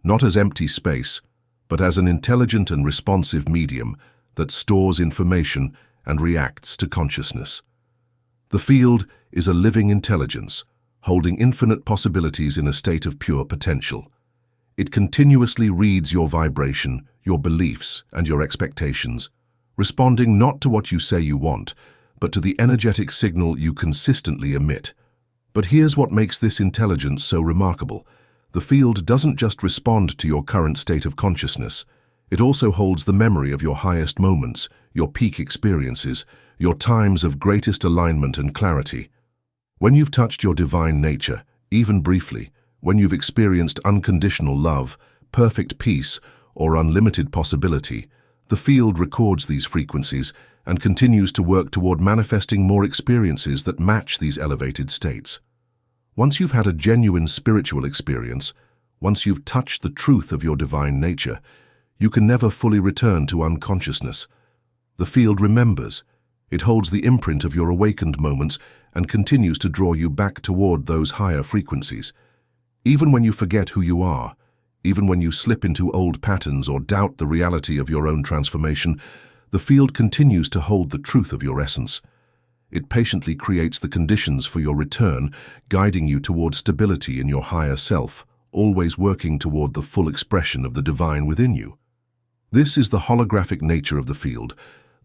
not as empty space, but as an intelligent and responsive medium that stores information and reacts to consciousness. The field is a living intelligence, holding infinite possibilities in a state of pure potential. It continuously reads your vibration, your beliefs, and your expectations, responding not to what you say you want, but to the energetic signal you consistently emit. But here's what makes this intelligence so remarkable. The field doesn't just respond to your current state of consciousness. It also holds the memory of your highest moments, your peak experiences, your times of greatest alignment and clarity. When you've touched your divine nature, even briefly, when you've experienced unconditional love, perfect peace, or unlimited possibility, the field records these frequencies and continues to work toward manifesting more experiences that match these elevated states. Once you've had a genuine spiritual experience, once you've touched the truth of your divine nature, you can never fully return to unconsciousness. The field remembers. It holds the imprint of your awakened moments and continues to draw you back toward those higher frequencies. Even when you forget who you are, even when you slip into old patterns or doubt the reality of your own transformation, the field continues to hold the truth of your essence. It patiently creates the conditions for your return, guiding you toward stability in your higher self, always working toward the full expression of the divine within you. This is the holographic nature of the field,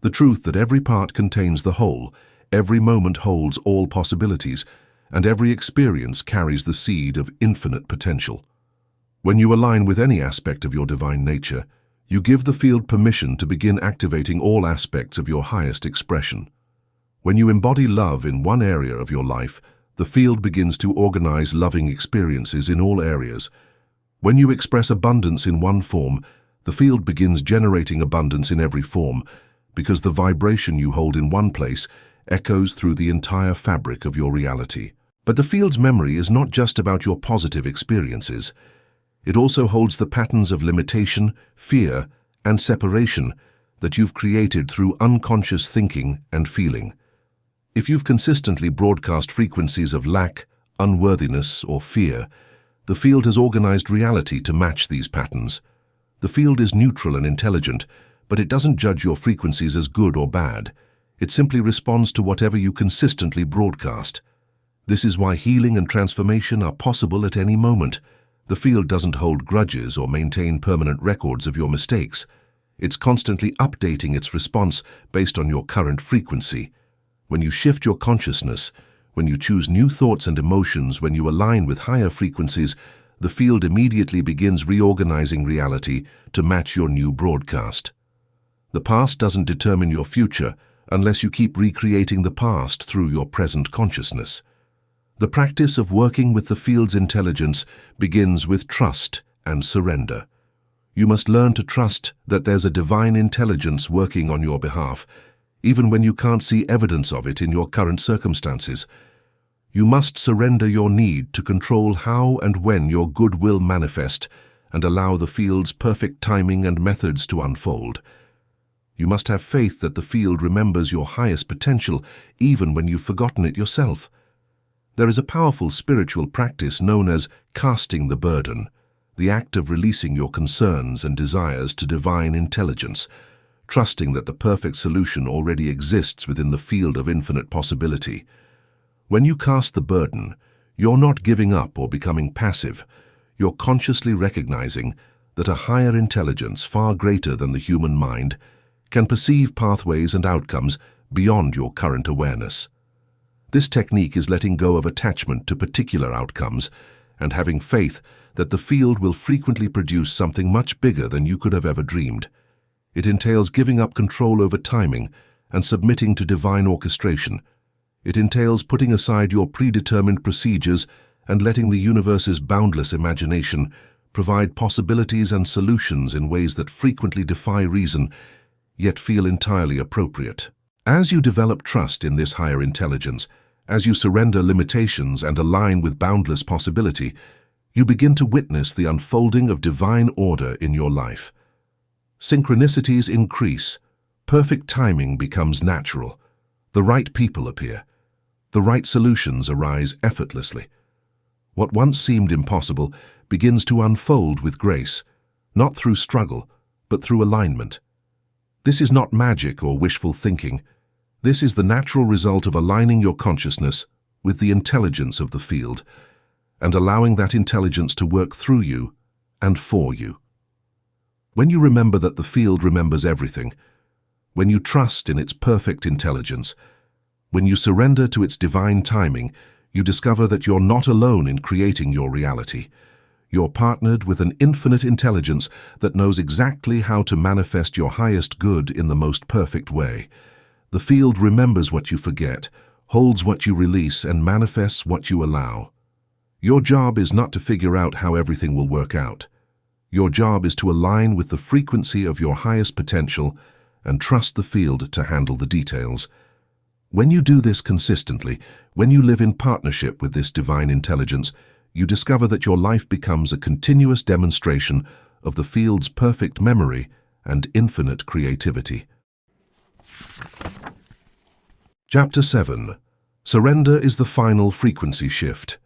the truth that every part contains the whole, every moment holds all possibilities, and every experience carries the seed of infinite potential. When you align with any aspect of your divine nature, you give the field permission to begin activating all aspects of your highest expression. When you embody love in one area of your life, the field begins to organize loving experiences in all areas. When you express abundance in one form, the field begins generating abundance in every form, because the vibration you hold in one place echoes through the entire fabric of your reality. But the field's memory is not just about your positive experiences. It also holds the patterns of limitation, fear, and separation that you've created through unconscious thinking and feeling. If you've consistently broadcast frequencies of lack, unworthiness, or fear, the field has organized reality to match these patterns. The field is neutral and intelligent, but it doesn't judge your frequencies as good or bad. It simply responds to whatever you consistently broadcast. This is why healing and transformation are possible at any moment. The field doesn't hold grudges or maintain permanent records of your mistakes. It's constantly updating its response based on your current frequency. When you shift your consciousness, when you choose new thoughts and emotions, when you align with higher frequencies, the field immediately begins reorganizing reality to match your new broadcast. The past doesn't determine your future unless you keep recreating the past through your present consciousness. The practice of working with the field's intelligence begins with trust and surrender. You must learn to trust that there's a divine intelligence working on your behalf, even when you can't see evidence of it in your current circumstances. You must surrender your need to control how and when your good will manifest and allow the field's perfect timing and methods to unfold. You must have faith that the field remembers your highest potential even when you've forgotten it yourself. There is a powerful spiritual practice known as casting the burden, the act of releasing your concerns and desires to divine intelligence, trusting that the perfect solution already exists within the field of infinite possibility. When you cast the burden, you're not giving up or becoming passive. You're consciously recognizing that a higher intelligence far greater than the human mind can perceive pathways and outcomes beyond your current awareness. This technique is letting go of attachment to particular outcomes and having faith that the field will frequently produce something much bigger than you could have ever dreamed. It entails giving up control over timing and submitting to divine orchestration. It entails putting aside your predetermined procedures and letting the universe's boundless imagination provide possibilities and solutions in ways that frequently defy reason, yet feel entirely appropriate. As you develop trust in this higher intelligence, as you surrender limitations and align with boundless possibility, you begin to witness the unfolding of divine order in your life. Synchronicities increase, perfect timing becomes natural, the right people appear, the right solutions arise effortlessly. What once seemed impossible begins to unfold with grace, not through struggle, but through alignment. This is not magic or wishful thinking. This is the natural result of aligning your consciousness with the intelligence of the field and allowing that intelligence to work through you and for you. When you remember that the field remembers everything, when you trust in its perfect intelligence, when you surrender to its divine timing, you discover that you're not alone in creating your reality. You're partnered with an infinite intelligence that knows exactly how to manifest your highest good in the most perfect way. The field remembers what you forget, holds what you release, and manifests what you allow. Your job is not to figure out how everything will work out. Your job is to align with the frequency of your highest potential and trust the field to handle the details. When you do this consistently, when you live in partnership with this divine intelligence, you discover that your life becomes a continuous demonstration of the field's perfect memory and infinite creativity. Chapter 7. Surrender is the final frequency shift.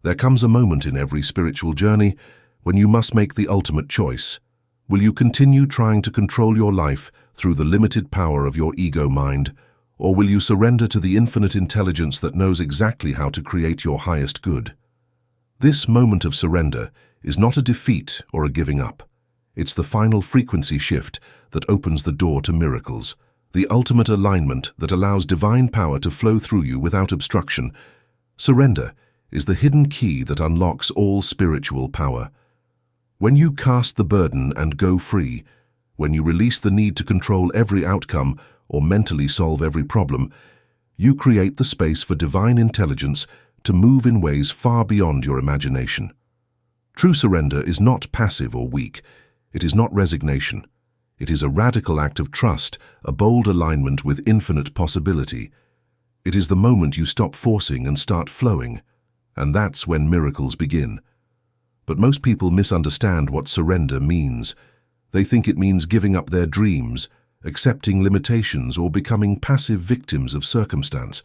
There comes a moment in every spiritual journey when you must make the ultimate choice. Will you continue trying to control your life through the limited power of your ego mind, or will you surrender to the infinite intelligence that knows exactly how to create your highest good? This moment of surrender is not a defeat or a giving up. It's the final frequency shift that opens the door to miracles, the ultimate alignment that allows divine power to flow through you without obstruction. Surrender is the hidden key that unlocks all spiritual power. When you cast the burden and go free, when you release the need to control every outcome or mentally solve every problem, you create the space for divine intelligence to move in ways far beyond your imagination. True surrender is not passive or weak. It is not resignation. It is a radical act of trust, a bold alignment with infinite possibility. It is the moment you stop forcing and start flowing, and that's when miracles begin. But most people misunderstand what surrender means. They think it means giving up their dreams, accepting limitations, or becoming passive victims of circumstance.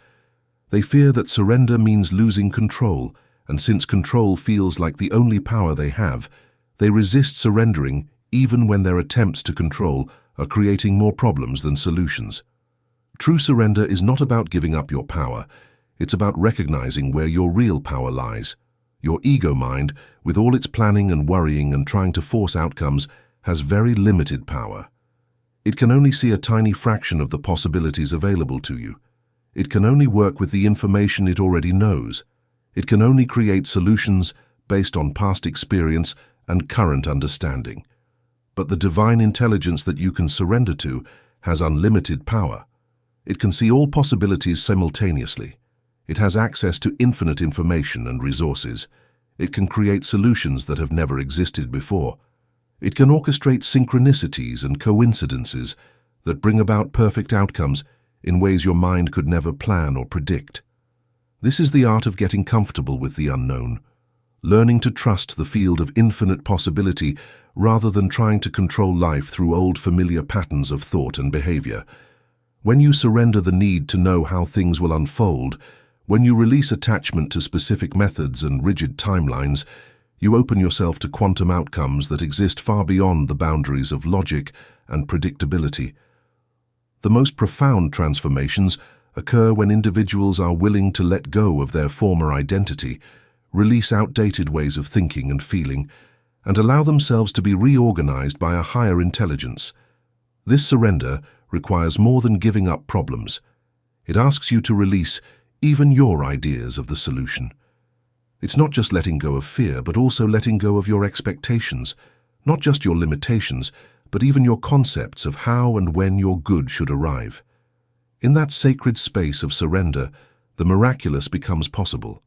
They fear that surrender means losing control, and since control feels like the only power they have, they resist surrendering even when their attempts to control are creating more problems than solutions. True surrender is not about giving up your power. It's about recognizing where your real power lies. Your ego mind, with all its planning and worrying and trying to force outcomes, has very limited power. It can only see a tiny fraction of the possibilities available to you. It can only work with the information it already knows. It can only create solutions based on past experience and current understanding. But the divine intelligence that you can surrender to has unlimited power. It can see all possibilities simultaneously. It has access to infinite information and resources. It can create solutions that have never existed before. It can orchestrate synchronicities and coincidences that bring about perfect outcomes in ways your mind could never plan or predict. This is the art of getting comfortable with the unknown, learning to trust the field of infinite possibility rather than trying to control life through old familiar patterns of thought and behavior. When you surrender the need to know how things will unfold, when you release attachment to specific methods and rigid timelines, you open yourself to quantum outcomes that exist far beyond the boundaries of logic and predictability. The most profound transformations occur when individuals are willing to let go of their former identity, release outdated ways of thinking and feeling, and allow themselves to be reorganized by a higher intelligence. This surrender requires more than giving up problems. It asks you to release even your ideas of the solution. It's not just letting go of fear, but also letting go of your expectations, not just your limitations, but even your concepts of how and when your good should arrive. In that sacred space of surrender, the miraculous becomes possible.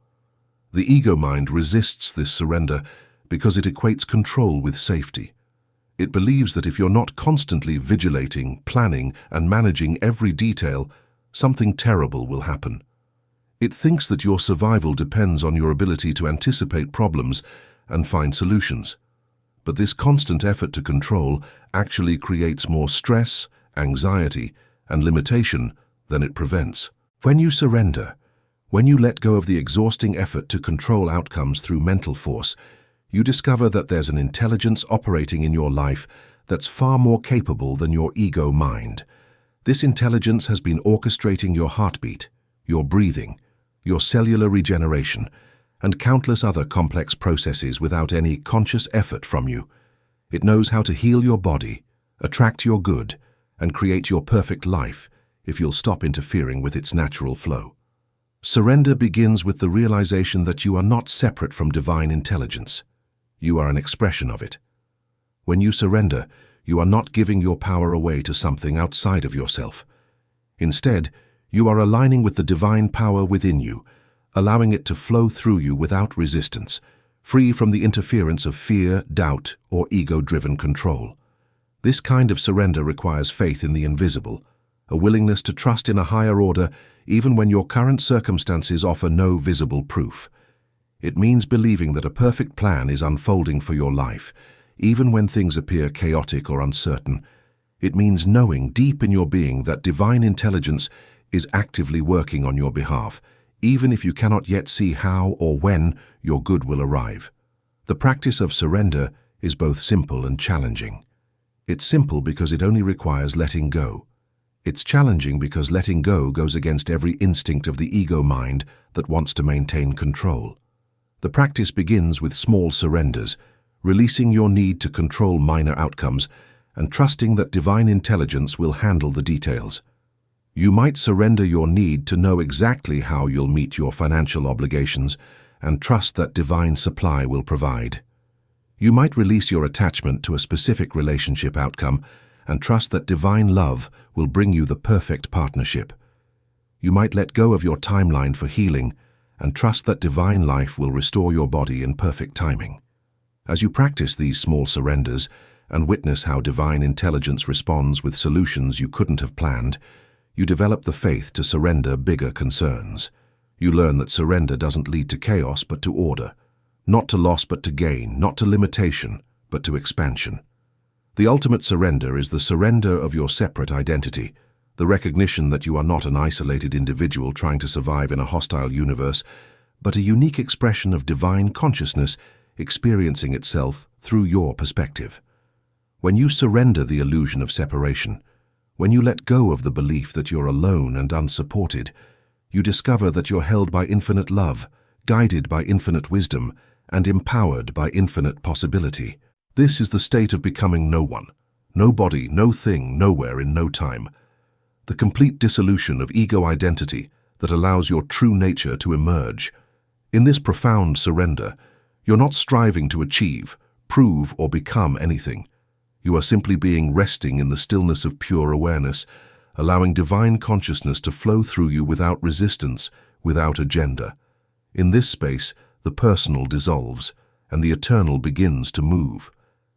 The ego mind resists this surrender because it equates control with safety. It believes that if you're not constantly vigilating, planning, and managing every detail, something terrible will happen. It thinks that your survival depends on your ability to anticipate problems and find solutions. But this constant effort to control actually creates more stress, anxiety, and limitation than it prevents. When you surrender, when you let go of the exhausting effort to control outcomes through mental force, you discover that there's an intelligence operating in your life that's far more capable than your ego mind. This intelligence has been orchestrating your heartbeat, your breathing, your cellular regeneration, and countless other complex processes without any conscious effort from you. It knows how to heal your body, attract your good, and create your perfect life if you'll stop interfering with its natural flow. Surrender begins with the realization that you are not separate from divine intelligence. You are an expression of it. When you surrender, you are not giving your power away to something outside of yourself. Instead, you are aligning with the divine power within you, allowing it to flow through you without resistance, free from the interference of fear, doubt, or ego-driven control. This kind of surrender requires faith in the invisible, a willingness to trust in a higher order even when your current circumstances offer no visible proof. It means believing that a perfect plan is unfolding for your life, even when things appear chaotic or uncertain. It means knowing deep in your being that divine intelligence is actively working on your behalf, even if you cannot yet see how or when your good will arrive. The practice of surrender is both simple and challenging. It's simple because it only requires letting go. It's challenging because letting go goes against every instinct of the ego mind that wants to maintain control. The practice begins with small surrenders, releasing your need to control minor outcomes and trusting that divine intelligence will handle the details. You might surrender your need to know exactly how you'll meet your financial obligations and trust that divine supply will provide. You might release your attachment to a specific relationship outcome and trust that divine love will bring you the perfect partnership. You might let go of your timeline for healing and trust that divine life will restore your body in perfect timing. As you practice these small surrenders and witness how divine intelligence responds with solutions you couldn't have planned, you develop the faith to surrender bigger concerns. You learn that surrender doesn't lead to chaos but to order, not to loss but to gain, not to limitation but to expansion. The ultimate surrender is the surrender of your separate identity, the recognition that you are not an isolated individual trying to survive in a hostile universe, but a unique expression of divine consciousness experiencing itself through your perspective. When you surrender the illusion of separation, when you let go of the belief that you're alone and unsupported, you discover that you're held by infinite love, guided by infinite wisdom, and empowered by infinite possibility. This is the state of becoming no one, no body, no thing, nowhere in no time. The complete dissolution of ego identity that allows your true nature to emerge. In this profound surrender, You're not striving to achieve, prove, or become anything. You are simply being resting in the stillness of pure awareness, allowing divine consciousness to flow through you without resistance, without agenda. In this space, the personal dissolves, and the eternal begins to move.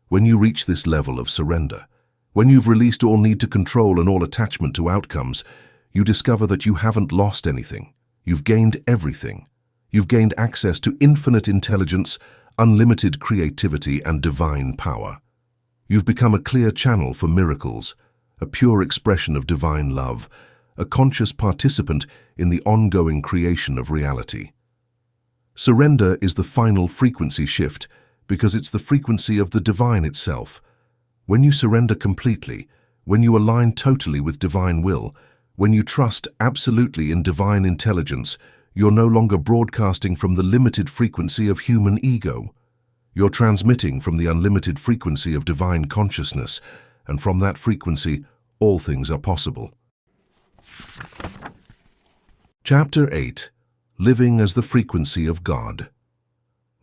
When you reach this level of surrender, when you've released all need to control and all attachment to outcomes, you discover that you haven't lost anything. You've gained everything. You've gained access to infinite intelligence, unlimited creativity, and divine power. You've become a clear channel for miracles, a pure expression of divine love, a conscious participant in the ongoing creation of reality. Surrender is the final frequency shift because it's the frequency of the divine itself. When you surrender completely, when you align totally with divine will, when you trust absolutely in divine intelligence, you're no longer broadcasting from the limited frequency of human ego. You're transmitting from the unlimited frequency of divine consciousness, and from that frequency, all things are possible. Chapter 8. Living as the Frequency of God.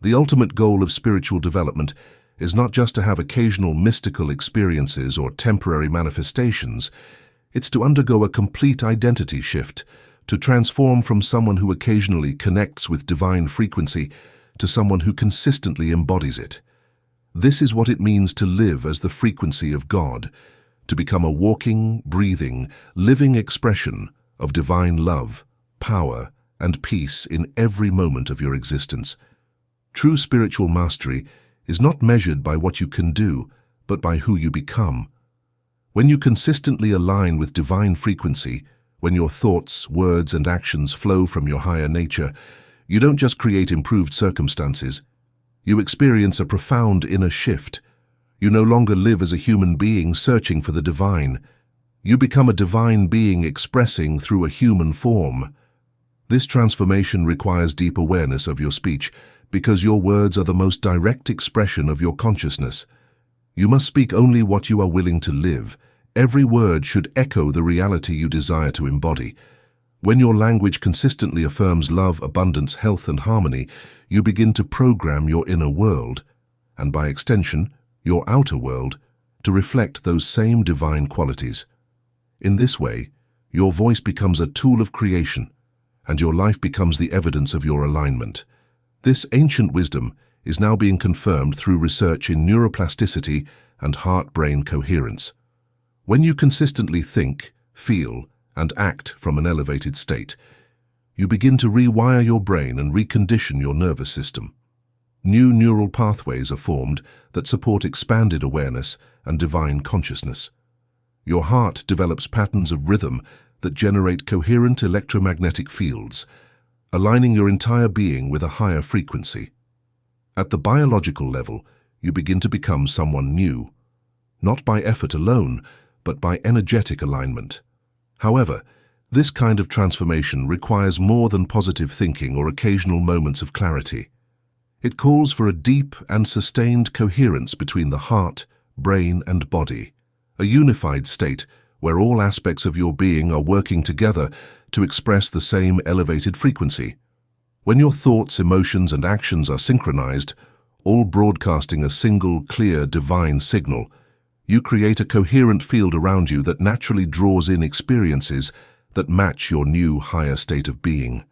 The ultimate goal of spiritual development is not just to have occasional mystical experiences or temporary manifestations. It's to undergo a complete identity shift, to transform from someone who occasionally connects with divine frequency to someone who consistently embodies it. This is what it means to live as the frequency of God, to become a walking, breathing, living expression of divine love, power, and peace in every moment of your existence. True spiritual mastery is not measured by what you can do, but by who you become. When you consistently align with divine frequency, when your thoughts, words, and actions flow from your higher nature, you don't just create improved circumstances. You experience a profound inner shift. You no longer live as a human being searching for the divine. You become a divine being expressing through a human form. This transformation requires deep awareness of your speech, because your words are the most direct expression of your consciousness. You must speak only what you are willing to live. Every word should echo the reality you desire to embody. When your language consistently affirms love, abundance, health, and harmony, you begin to program your inner world, and by extension, your outer world, to reflect those same divine qualities. In this way, your voice becomes a tool of creation, and your life becomes the evidence of your alignment. This ancient wisdom is now being confirmed through research in neuroplasticity and heart-brain coherence. When you consistently think, feel, and act from an elevated state, you begin to rewire your brain and recondition your nervous system. New neural pathways are formed that support expanded awareness and divine consciousness. Your heart develops patterns of rhythm that generate coherent electromagnetic fields, aligning your entire being with a higher frequency. At the biological level, you begin to become someone new, not by effort alone, but by energetic alignment. However, this kind of transformation requires more than positive thinking or occasional moments of clarity. It calls for a deep and sustained coherence between the heart, brain, and body, a unified state where all aspects of your being are working together to express the same elevated frequency. When your thoughts, emotions, and actions are synchronized, all broadcasting a single, clear, divine signal, you create a coherent field around you that naturally draws in experiences that match your new, higher state of being.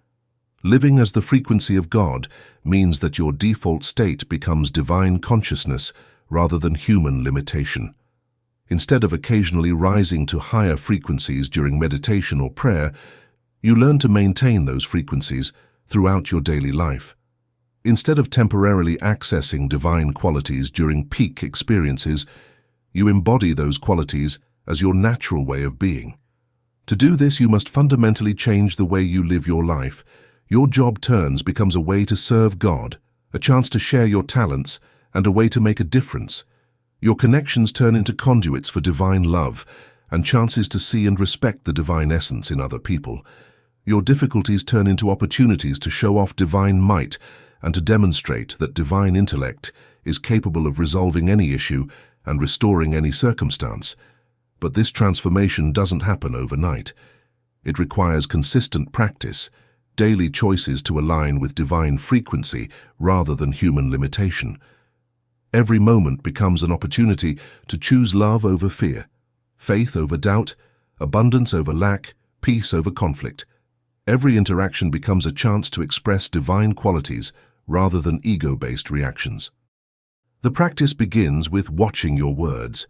Living as the frequency of God means that your default state becomes divine consciousness rather than human limitation. Instead of occasionally rising to higher frequencies during meditation or prayer, you learn to maintain those frequencies throughout your daily life. Instead of temporarily accessing divine qualities during peak experiences, you embody those qualities as your natural way of being. To do this, you must fundamentally change the way you live your life. Your job becomes a way to serve God, a chance to share your talents, and a way to make a difference. Your connections turn into conduits for divine love and chances to see and respect the divine essence in other people. Your difficulties turn into opportunities to show off divine might and to demonstrate that divine intellect is capable of resolving any issue and restoring any circumstance. But this transformation doesn't happen overnight. It requires consistent practice, daily choices to align with divine frequency rather than human limitation. Every moment becomes an opportunity to choose love over fear, faith over doubt, abundance over lack, peace over conflict. Every interaction becomes a chance to express divine qualities rather than ego-based reactions. The practice begins with watching your words.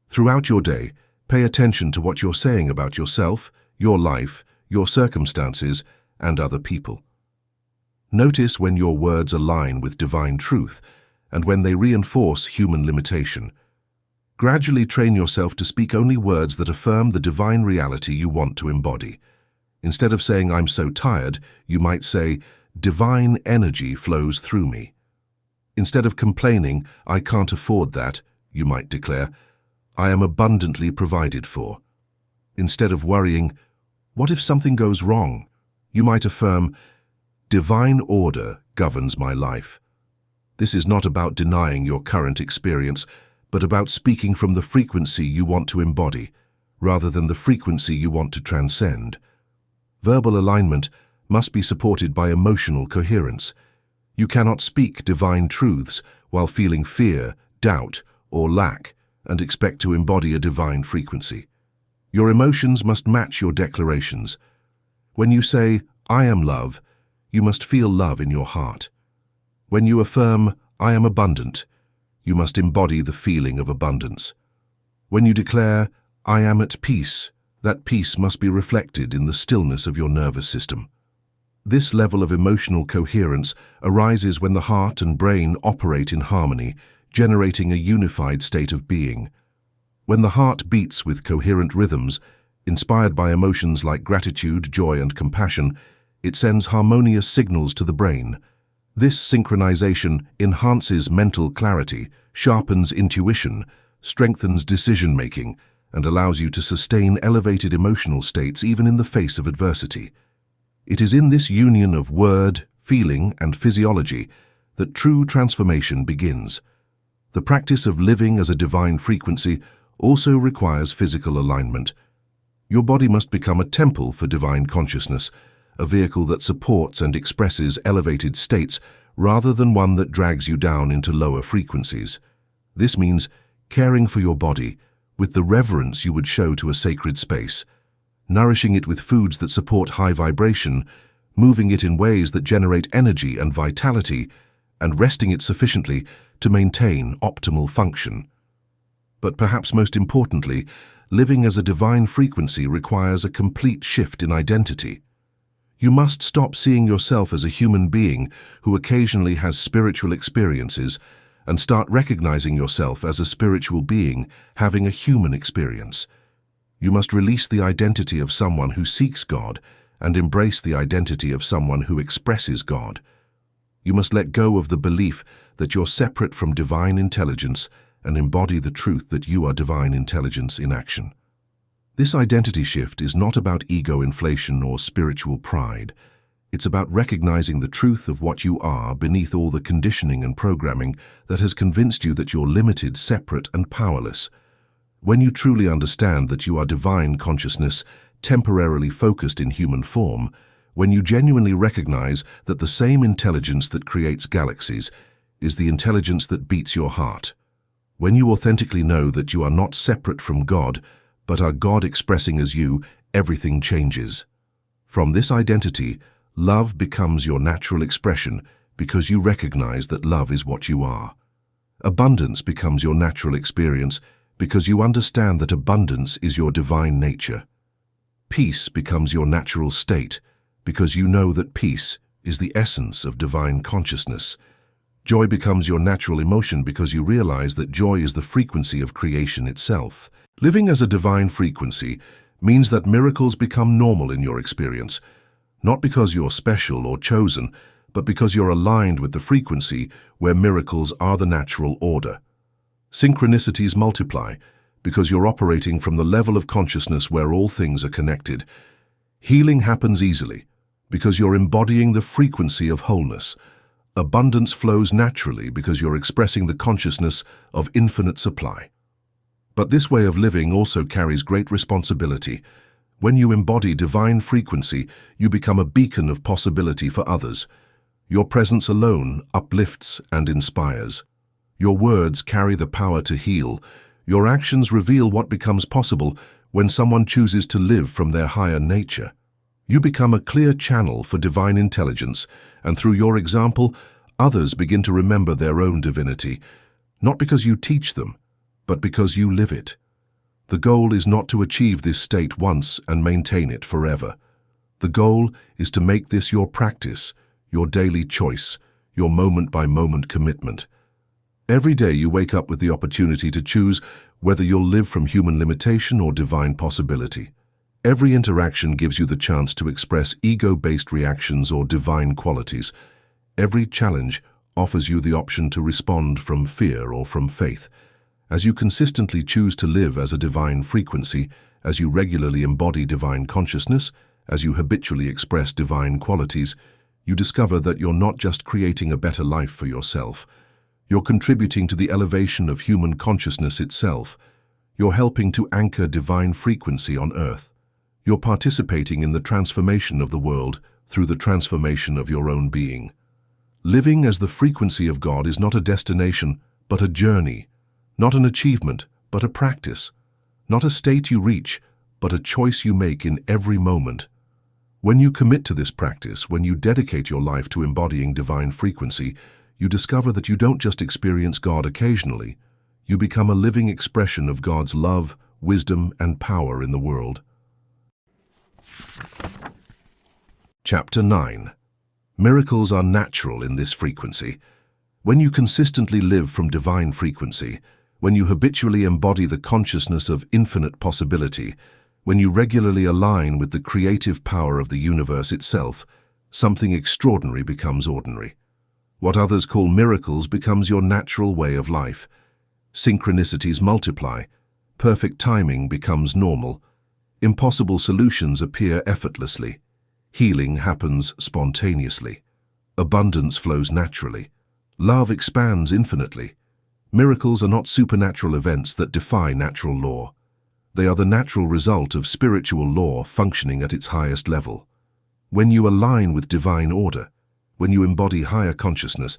Throughout your day, pay attention to what you're saying about yourself, your life, your circumstances, and other people. Notice when your words align with divine truth and when they reinforce human limitation. Gradually train yourself to speak only words that affirm the divine reality you want to embody. Instead of saying, "I'm so tired," you might say, "Divine energy flows through me." Instead of complaining, "I can't afford that," you might declare, "I am abundantly provided for." Instead of worrying, "What if something goes wrong?" you might affirm, "Divine order governs my life." This is not about denying your current experience, but about speaking from the frequency you want to embody, rather than the frequency you want to transcend. Verbal alignment must be supported by emotional coherence. You cannot speak divine truths while feeling fear, doubt, or lack and expect to embody a divine frequency. Your emotions must match your declarations. When you say, "I am love," you must feel love in your heart. When you affirm, "I am abundant," you must embody the feeling of abundance. When you declare, "I am at peace," that peace must be reflected in the stillness of your nervous system. This level of emotional coherence arises when the heart and brain operate in harmony, generating a unified state of being. When the heart beats with coherent rhythms, inspired by emotions like gratitude, joy, and compassion, it sends harmonious signals to the brain. This synchronization enhances mental clarity, sharpens intuition, strengthens decision-making, and allows you to sustain elevated emotional states even in the face of adversity. It is in this union of word, feeling, and physiology that true transformation begins. The practice of living as a divine frequency also requires physical alignment. Your body must become a temple for divine consciousness, a vehicle that supports and expresses elevated states rather than one that drags you down into lower frequencies. This means caring for your body with the reverence you would show to a sacred space, nourishing it with foods that support high vibration, moving it in ways that generate energy and vitality, and resting it sufficiently to maintain optimal function. But perhaps most importantly, living as a divine frequency requires a complete shift in identity. You must stop seeing yourself as a human being who occasionally has spiritual experiences and start recognizing yourself as a spiritual being having a human experience. You must release the identity of someone who seeks God and embrace the identity of someone who expresses God. You must let go of the belief that you're separate from divine intelligence and embody the truth that you are divine intelligence in action. This identity shift is not about ego inflation or spiritual pride. It's about recognizing the truth of what you are beneath all the conditioning and programming that has convinced you that you're limited, separate, and powerless. When you truly understand that you are divine consciousness, temporarily focused in human form, when you genuinely recognize that the same intelligence that creates galaxies is the intelligence that beats your heart, when you authentically know that you are not separate from God, but are God expressing as you, everything changes. From this identity, love becomes your natural expression because you recognize that love is what you are. Abundance becomes your natural experience because you understand that abundance is your divine nature. Peace becomes your natural state because you know that peace is the essence of divine consciousness. Joy becomes your natural emotion because you realize that joy is the frequency of creation itself. Living as a divine frequency means that miracles become normal in your experience, not because you're special or chosen, but because you're aligned with the frequency where miracles are the natural order. Synchronicities multiply because you're operating from the level of consciousness where all things are connected. Healing happens easily because you're embodying the frequency of wholeness. Abundance flows naturally because you're expressing the consciousness of infinite supply. But this way of living also carries great responsibility. When you embody divine frequency, you become a beacon of possibility for others. Your presence alone uplifts and inspires. Your words carry the power to heal. Your actions reveal what becomes possible when someone chooses to live from their higher nature. You become a clear channel for divine intelligence, and through your example, others begin to remember their own divinity, not because you teach them, but because you live it. The goal is not to achieve this state once and maintain it forever. The goal is to make this your practice, your daily choice, your moment-by-moment commitment. Every day you wake up with the opportunity to choose whether you'll live from human limitation or divine possibility. Every interaction gives you the chance to express ego-based reactions or divine qualities. Every challenge offers you the option to respond from fear or from faith. As you consistently choose to live as a divine frequency, as you regularly embody divine consciousness, as you habitually express divine qualities, you discover that you're not just creating a better life for yourself. You're contributing to the elevation of human consciousness itself. You're helping to anchor divine frequency on Earth. You're participating in the transformation of the world through the transformation of your own being. Living as the frequency of God is not a destination, but a journey. Not an achievement, but a practice. Not a state you reach, but a choice you make in every moment. When you commit to this practice, when you dedicate your life to embodying divine frequency, you discover that you don't just experience God occasionally. You become a living expression of God's love, wisdom, and power in the world. Chapter 9. Miracles are natural in this frequency. When you consistently live from divine frequency, when you habitually embody the consciousness of infinite possibility, when you regularly align with the creative power of the universe itself, something extraordinary becomes ordinary. What others call miracles becomes your natural way of life. Synchronicities multiply. Perfect timing becomes normal. Impossible solutions appear effortlessly. Healing happens spontaneously. Abundance flows naturally. Love expands infinitely. Miracles are not supernatural events that defy natural law. They are the natural result of spiritual law functioning at its highest level. When you align with divine order, when you embody higher consciousness,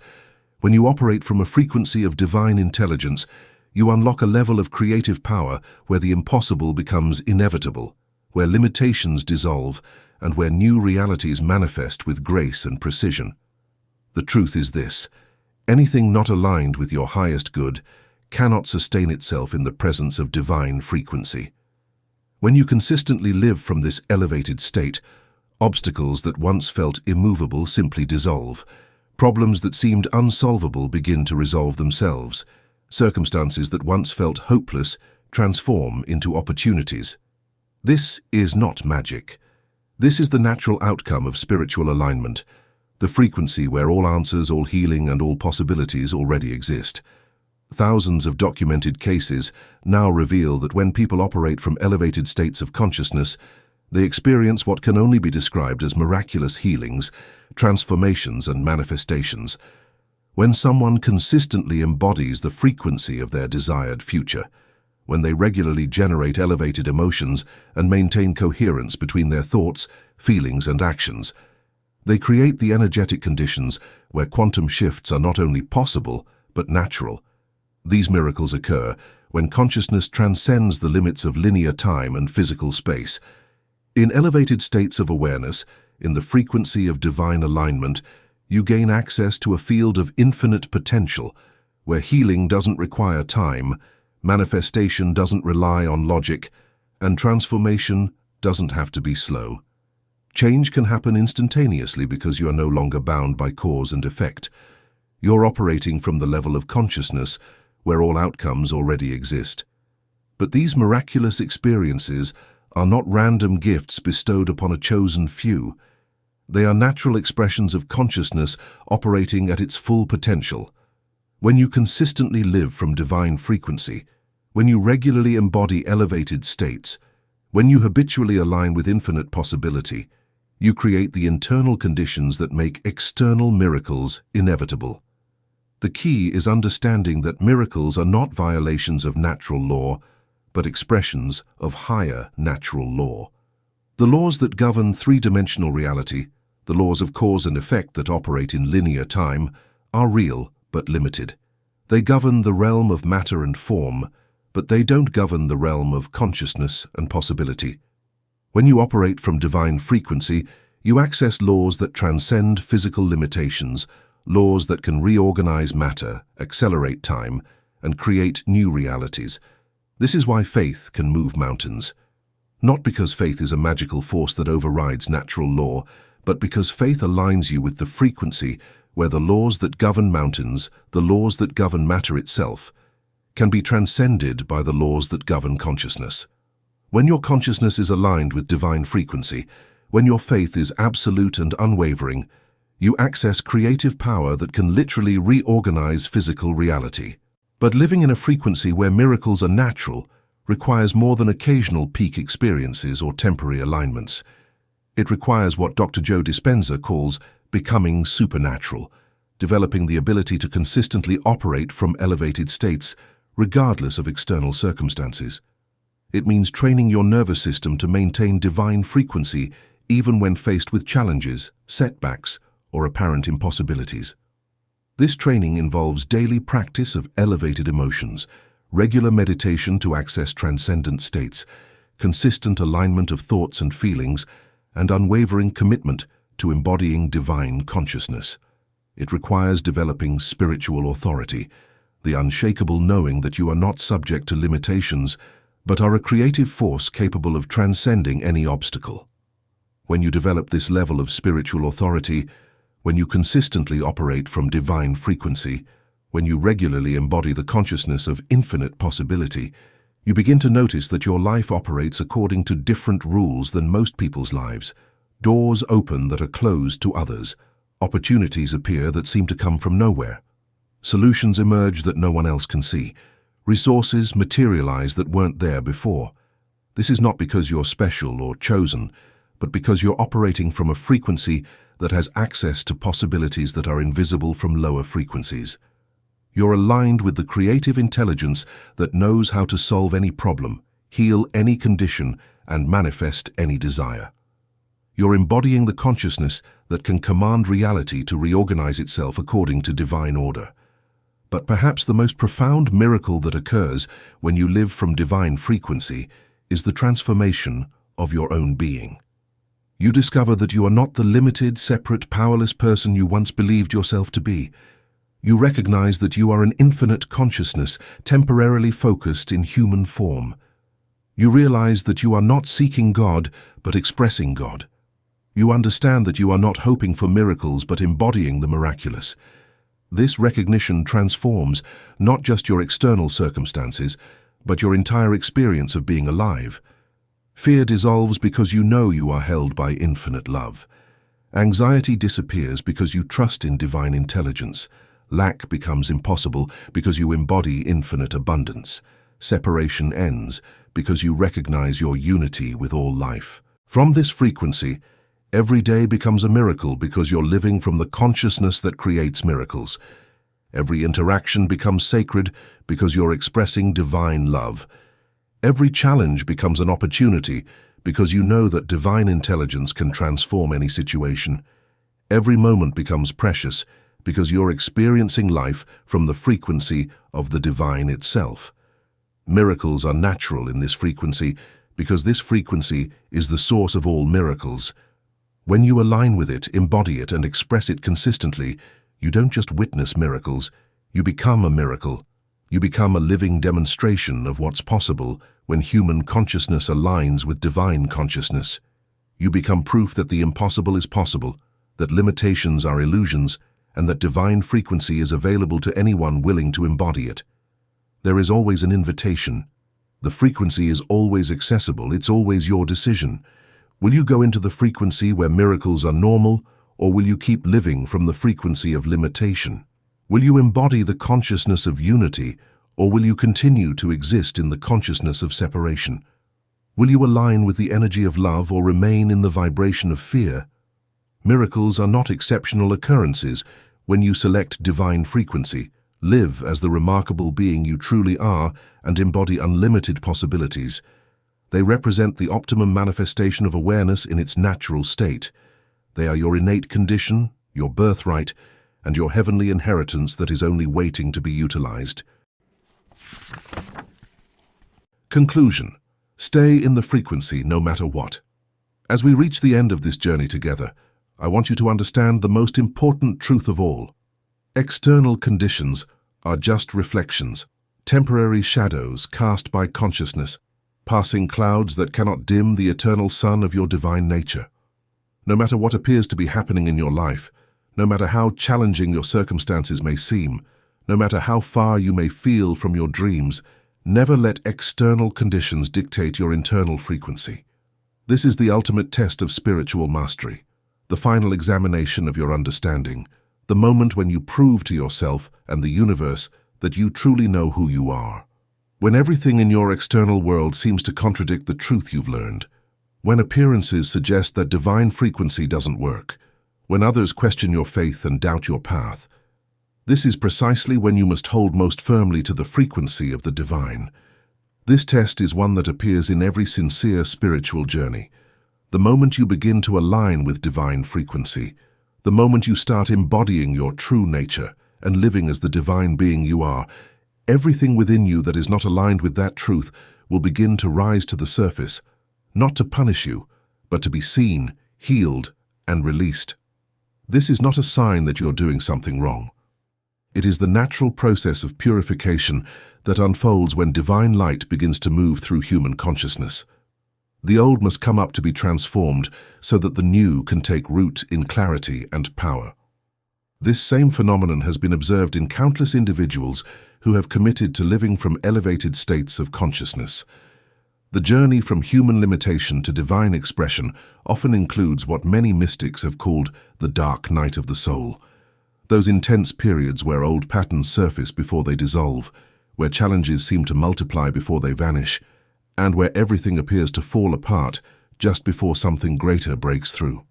when you operate from a frequency of divine intelligence, you unlock a level of creative power where the impossible becomes inevitable, where limitations dissolve, and where new realities manifest with grace and precision. The truth is this: anything not aligned with your highest good cannot sustain itself in the presence of divine frequency. When you consistently live from this elevated state, obstacles that once felt immovable simply dissolve. Problems that seemed unsolvable begin to resolve themselves. Circumstances that once felt hopeless transform into opportunities. This is not magic. This is the natural outcome of spiritual alignment, the frequency where all answers, all healing, and all possibilities already exist. Thousands of documented cases now reveal that when people operate from elevated states of consciousness, they experience what can only be described as miraculous healings, transformations, and manifestations. When someone consistently embodies the frequency of their desired future, when they regularly generate elevated emotions and maintain coherence between their thoughts, feelings, and actions, they create the energetic conditions where quantum shifts are not only possible, but natural. These miracles occur when consciousness transcends the limits of linear time and physical space. In elevated states of awareness, in the frequency of divine alignment, you gain access to a field of infinite potential, where healing doesn't require time, manifestation doesn't rely on logic, and transformation doesn't have to be slow. Change can happen instantaneously because you are no longer bound by cause and effect. You're operating from the level of consciousness where all outcomes already exist. But these miraculous experiences are not random gifts bestowed upon a chosen few. They are natural expressions of consciousness operating at its full potential. When you consistently live from divine frequency, when you regularly embody elevated states, when you habitually align with infinite possibility, you create the internal conditions that make external miracles inevitable. The key is understanding that miracles are not violations of natural law, but expressions of higher natural law. The laws that govern three-dimensional reality, the laws of cause and effect that operate in linear time, are real but limited. They govern the realm of matter and form, but they don't govern the realm of consciousness and possibility. When you operate from divine frequency, you access laws that transcend physical limitations, laws that can reorganize matter, accelerate time, and create new realities. This is why faith can move mountains. Not because faith is a magical force that overrides natural law, but because faith aligns you with the frequency where the laws that govern mountains, the laws that govern matter itself, can be transcended by the laws that govern consciousness. When your consciousness is aligned with divine frequency, when your faith is absolute and unwavering, you access creative power that can literally reorganize physical reality. But living in a frequency where miracles are natural requires more than occasional peak experiences or temporary alignments. It requires what Dr. Joe Dispenza calls becoming supernatural, developing the ability to consistently operate from elevated states regardless of external circumstances. It means training your nervous system to maintain divine frequency even when faced with challenges, setbacks, or apparent impossibilities. This training involves daily practice of elevated emotions, regular meditation to access transcendent states, consistent alignment of thoughts and feelings, and unwavering commitment to embodying divine consciousness. It requires developing spiritual authority, the unshakable knowing that you are not subject to limitations, but are a creative force capable of transcending any obstacle. When you develop this level of spiritual authority, when you consistently operate from divine frequency, when you regularly embody the consciousness of infinite possibility, you begin to notice that your life operates according to different rules than most people's lives. Doors open that are closed to others. Opportunities appear that seem to come from nowhere. Solutions emerge that no one else can see. Resources materialize that weren't there before. This is not because you're special or chosen, but because you're operating from a frequency that has access to possibilities that are invisible from lower frequencies. You're aligned with the creative intelligence that knows how to solve any problem, heal any condition, and manifest any desire. You're embodying the consciousness that can command reality to reorganize itself according to divine order. But perhaps the most profound miracle that occurs when you live from divine frequency is the transformation of your own being. You discover that you are not the limited, separate, powerless person you once believed yourself to be. You recognize that you are an infinite consciousness temporarily focused in human form. You realize that you are not seeking God, but expressing God. You understand that you are not hoping for miracles, but embodying the miraculous. This recognition transforms not just your external circumstances, but your entire experience of being alive. Fear dissolves because you know you are held by infinite love. Anxiety disappears because you trust in divine intelligence. Lack becomes impossible because you embody infinite abundance. Separation ends because you recognize your unity with all life. From this frequency, every day becomes a miracle because you're living from the consciousness that creates miracles. Every interaction becomes sacred because you're expressing divine love. Every challenge becomes an opportunity because you know that divine intelligence can transform any situation. Every moment becomes precious because you're experiencing life from the frequency of the divine itself. Miracles are natural in this frequency because this frequency is the source of all miracles. When you align with it, embody it, and express it consistently, you don't just witness miracles, you become a miracle. You become a living demonstration of what's possible when human consciousness aligns with divine consciousness. You become proof that the impossible is possible, that limitations are illusions, and that divine frequency is available to anyone willing to embody it. There is always an invitation. The frequency is always accessible, it's always your decision. Will you go into the frequency where miracles are normal, or will you keep living from the frequency of limitation? Will you embody the consciousness of unity, or will you continue to exist in the consciousness of separation? Will you align with the energy of love or remain in the vibration of fear? Miracles are not exceptional occurrences when you select divine frequency, live as the remarkable being you truly are, and embody unlimited possibilities. They represent the optimum manifestation of awareness in its natural state. They are your innate condition, your birthright, and your heavenly inheritance that is only waiting to be utilized. Conclusion. Stay in the frequency no matter what. As we reach the end of this journey together, I want you to understand the most important truth of all. External conditions are just reflections, temporary shadows cast by consciousness, passing clouds that cannot dim the eternal sun of your divine nature. No matter what appears to be happening in your life, no matter how challenging your circumstances may seem, no matter how far you may feel from your dreams, never let external conditions dictate your internal frequency. This is the ultimate test of spiritual mastery, the final examination of your understanding, the moment when you prove to yourself and the universe that you truly know who you are. When everything in your external world seems to contradict the truth you've learned, when appearances suggest that divine frequency doesn't work, when others question your faith and doubt your path, this is precisely when you must hold most firmly to the frequency of the divine. This test is one that appears in every sincere spiritual journey. The moment you begin to align with divine frequency, the moment you start embodying your true nature and living as the divine being you are, everything within you that is not aligned with that truth will begin to rise to the surface, not to punish you, but to be seen, healed, and released. This is not a sign that you're doing something wrong. It is the natural process of purification that unfolds when divine light begins to move through human consciousness. The old must come up to be transformed so that the new can take root in clarity and power. This same phenomenon has been observed in countless individuals who have committed to living from elevated states of consciousness. The journey from human limitation to divine expression often includes what many mystics have called the dark night of the soul. Those intense periods where old patterns surface before they dissolve, where challenges seem to multiply before they vanish, and where everything appears to fall apart just before something greater breaks through.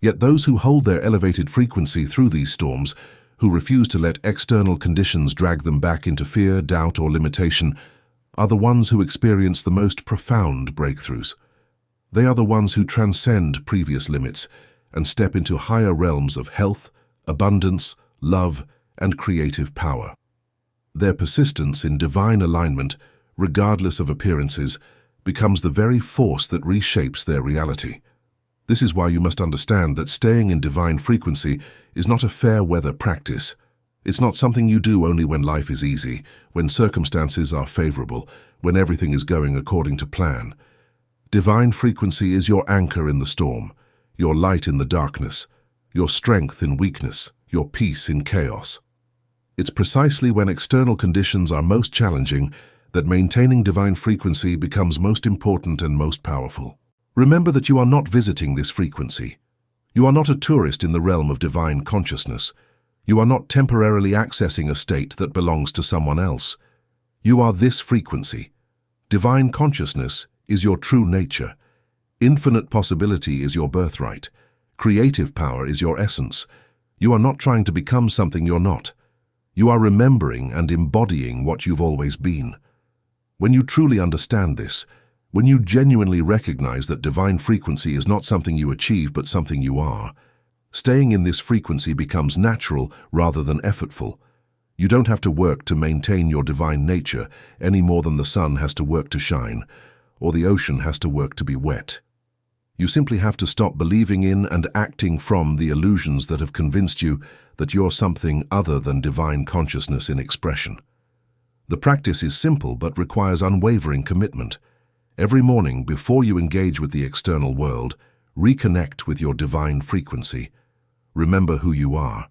Yet those who hold their elevated frequency through these storms, who refuse to let external conditions drag them back into fear, doubt, or limitation, are the ones who experience the most profound breakthroughs. They are the ones who transcend previous limits and step into higher realms of health, abundance, love, and creative power. Their persistence in divine alignment, regardless of appearances, becomes the very force that reshapes their reality. This is why you must understand that staying in divine frequency is not a fair-weather practice. It's not something you do only when life is easy, when circumstances are favorable, when everything is going according to plan. Divine frequency is your anchor in the storm, your light in the darkness, your strength in weakness, your peace in chaos. It's precisely when external conditions are most challenging that maintaining divine frequency becomes most important and most powerful. Remember that you are not visiting this frequency. You are not a tourist in the realm of divine consciousness. You are not temporarily accessing a state that belongs to someone else. You are this frequency. Divine consciousness is your true nature. Infinite possibility is your birthright. Creative power is your essence. You are not trying to become something you're not. You are remembering and embodying what you've always been. When you truly understand this, when you genuinely recognize that divine frequency is not something you achieve but something you are, staying in this frequency becomes natural rather than effortful. You don't have to work to maintain your divine nature any more than the sun has to work to shine, or the ocean has to work to be wet. You simply have to stop believing in and acting from the illusions that have convinced you that you're something other than divine consciousness in expression. The practice is simple but requires unwavering commitment. Every morning, before you engage with the external world, reconnect with your divine frequency. Remember who you are.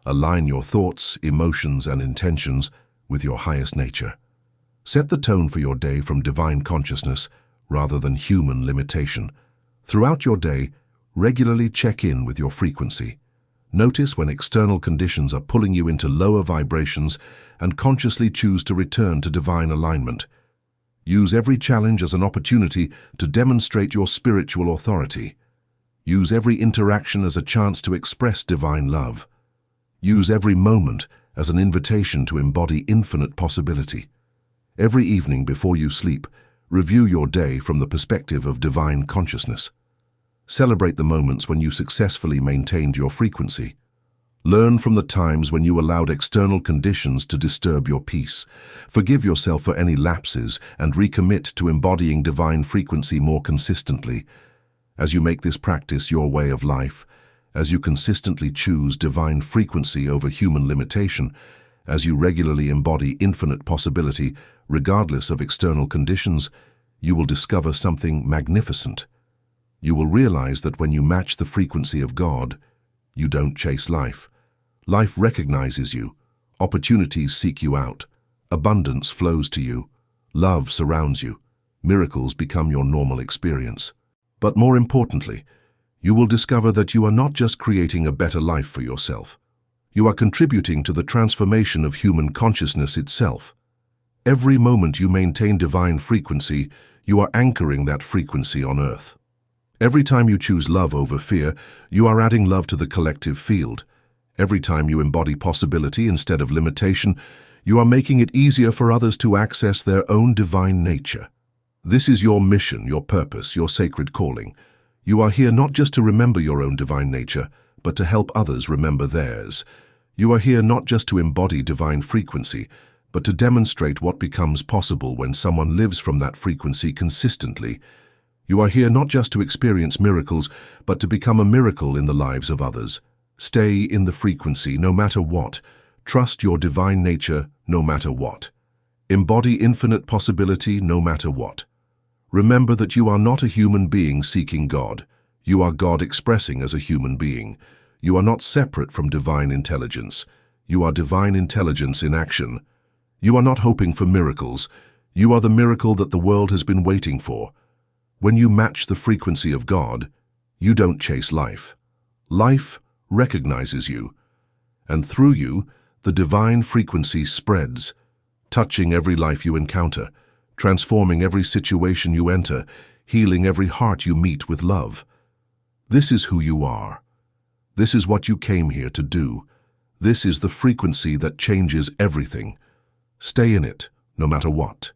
Align your thoughts, emotions, and intentions with your highest nature. Set the tone for your day from divine consciousness rather than human limitation. Throughout your day, regularly check in with your frequency. Notice when external conditions are pulling you into lower vibrations and consciously choose to return to divine alignment. Use every challenge as an opportunity to demonstrate your spiritual authority. Use every interaction as a chance to express divine love. Use every moment as an invitation to embody infinite possibility. Every evening before you sleep, Review your day from the perspective of divine consciousness. Celebrate the moments when you successfully maintained your frequency. Learn from the times when you allowed external conditions to disturb your peace. Forgive yourself for any lapses and recommit to embodying divine frequency more consistently. As you make this practice your way of life, as you consistently choose divine frequency over human limitation, as you regularly embody infinite possibility regardless of external conditions, you will discover something magnificent. You will realize that when you match the frequency of God, you don't chase life. Life recognizes you. Opportunities seek you out. Abundance flows to you. Love surrounds you. Miracles become your normal experience. But more importantly, you will discover that you are not just creating a better life for yourself. You are contributing to the transformation of human consciousness itself. Every moment you maintain divine frequency, you are anchoring that frequency on earth. Every time you choose love over fear, you are adding love to the collective field. Every time you embody possibility instead of limitation, you are making it easier for others to access their own divine nature. This is your mission, your purpose, your sacred calling. You are here not just to remember your own divine nature, but to help others remember theirs. You are here not just to embody divine frequency, but to demonstrate what becomes possible when someone lives from that frequency consistently. You are here not just to experience miracles, but to become a miracle in the lives of others. Stay in the frequency no matter what. Trust your divine nature no matter what. Embody infinite possibility no matter what. Remember that you are not a human being seeking God. You are God expressing as a human being. You are not separate from divine intelligence. You are divine intelligence in action. You are not hoping for miracles. You are the miracle that the world has been waiting for. When you match the frequency of God, you don't chase life. Life recognizes you, and through you, the divine frequency spreads, touching every life you encounter, transforming every situation you enter, healing every heart you meet with love. This is who you are. This is what you came here to do. This is the frequency that changes everything. Stay in it, no matter what.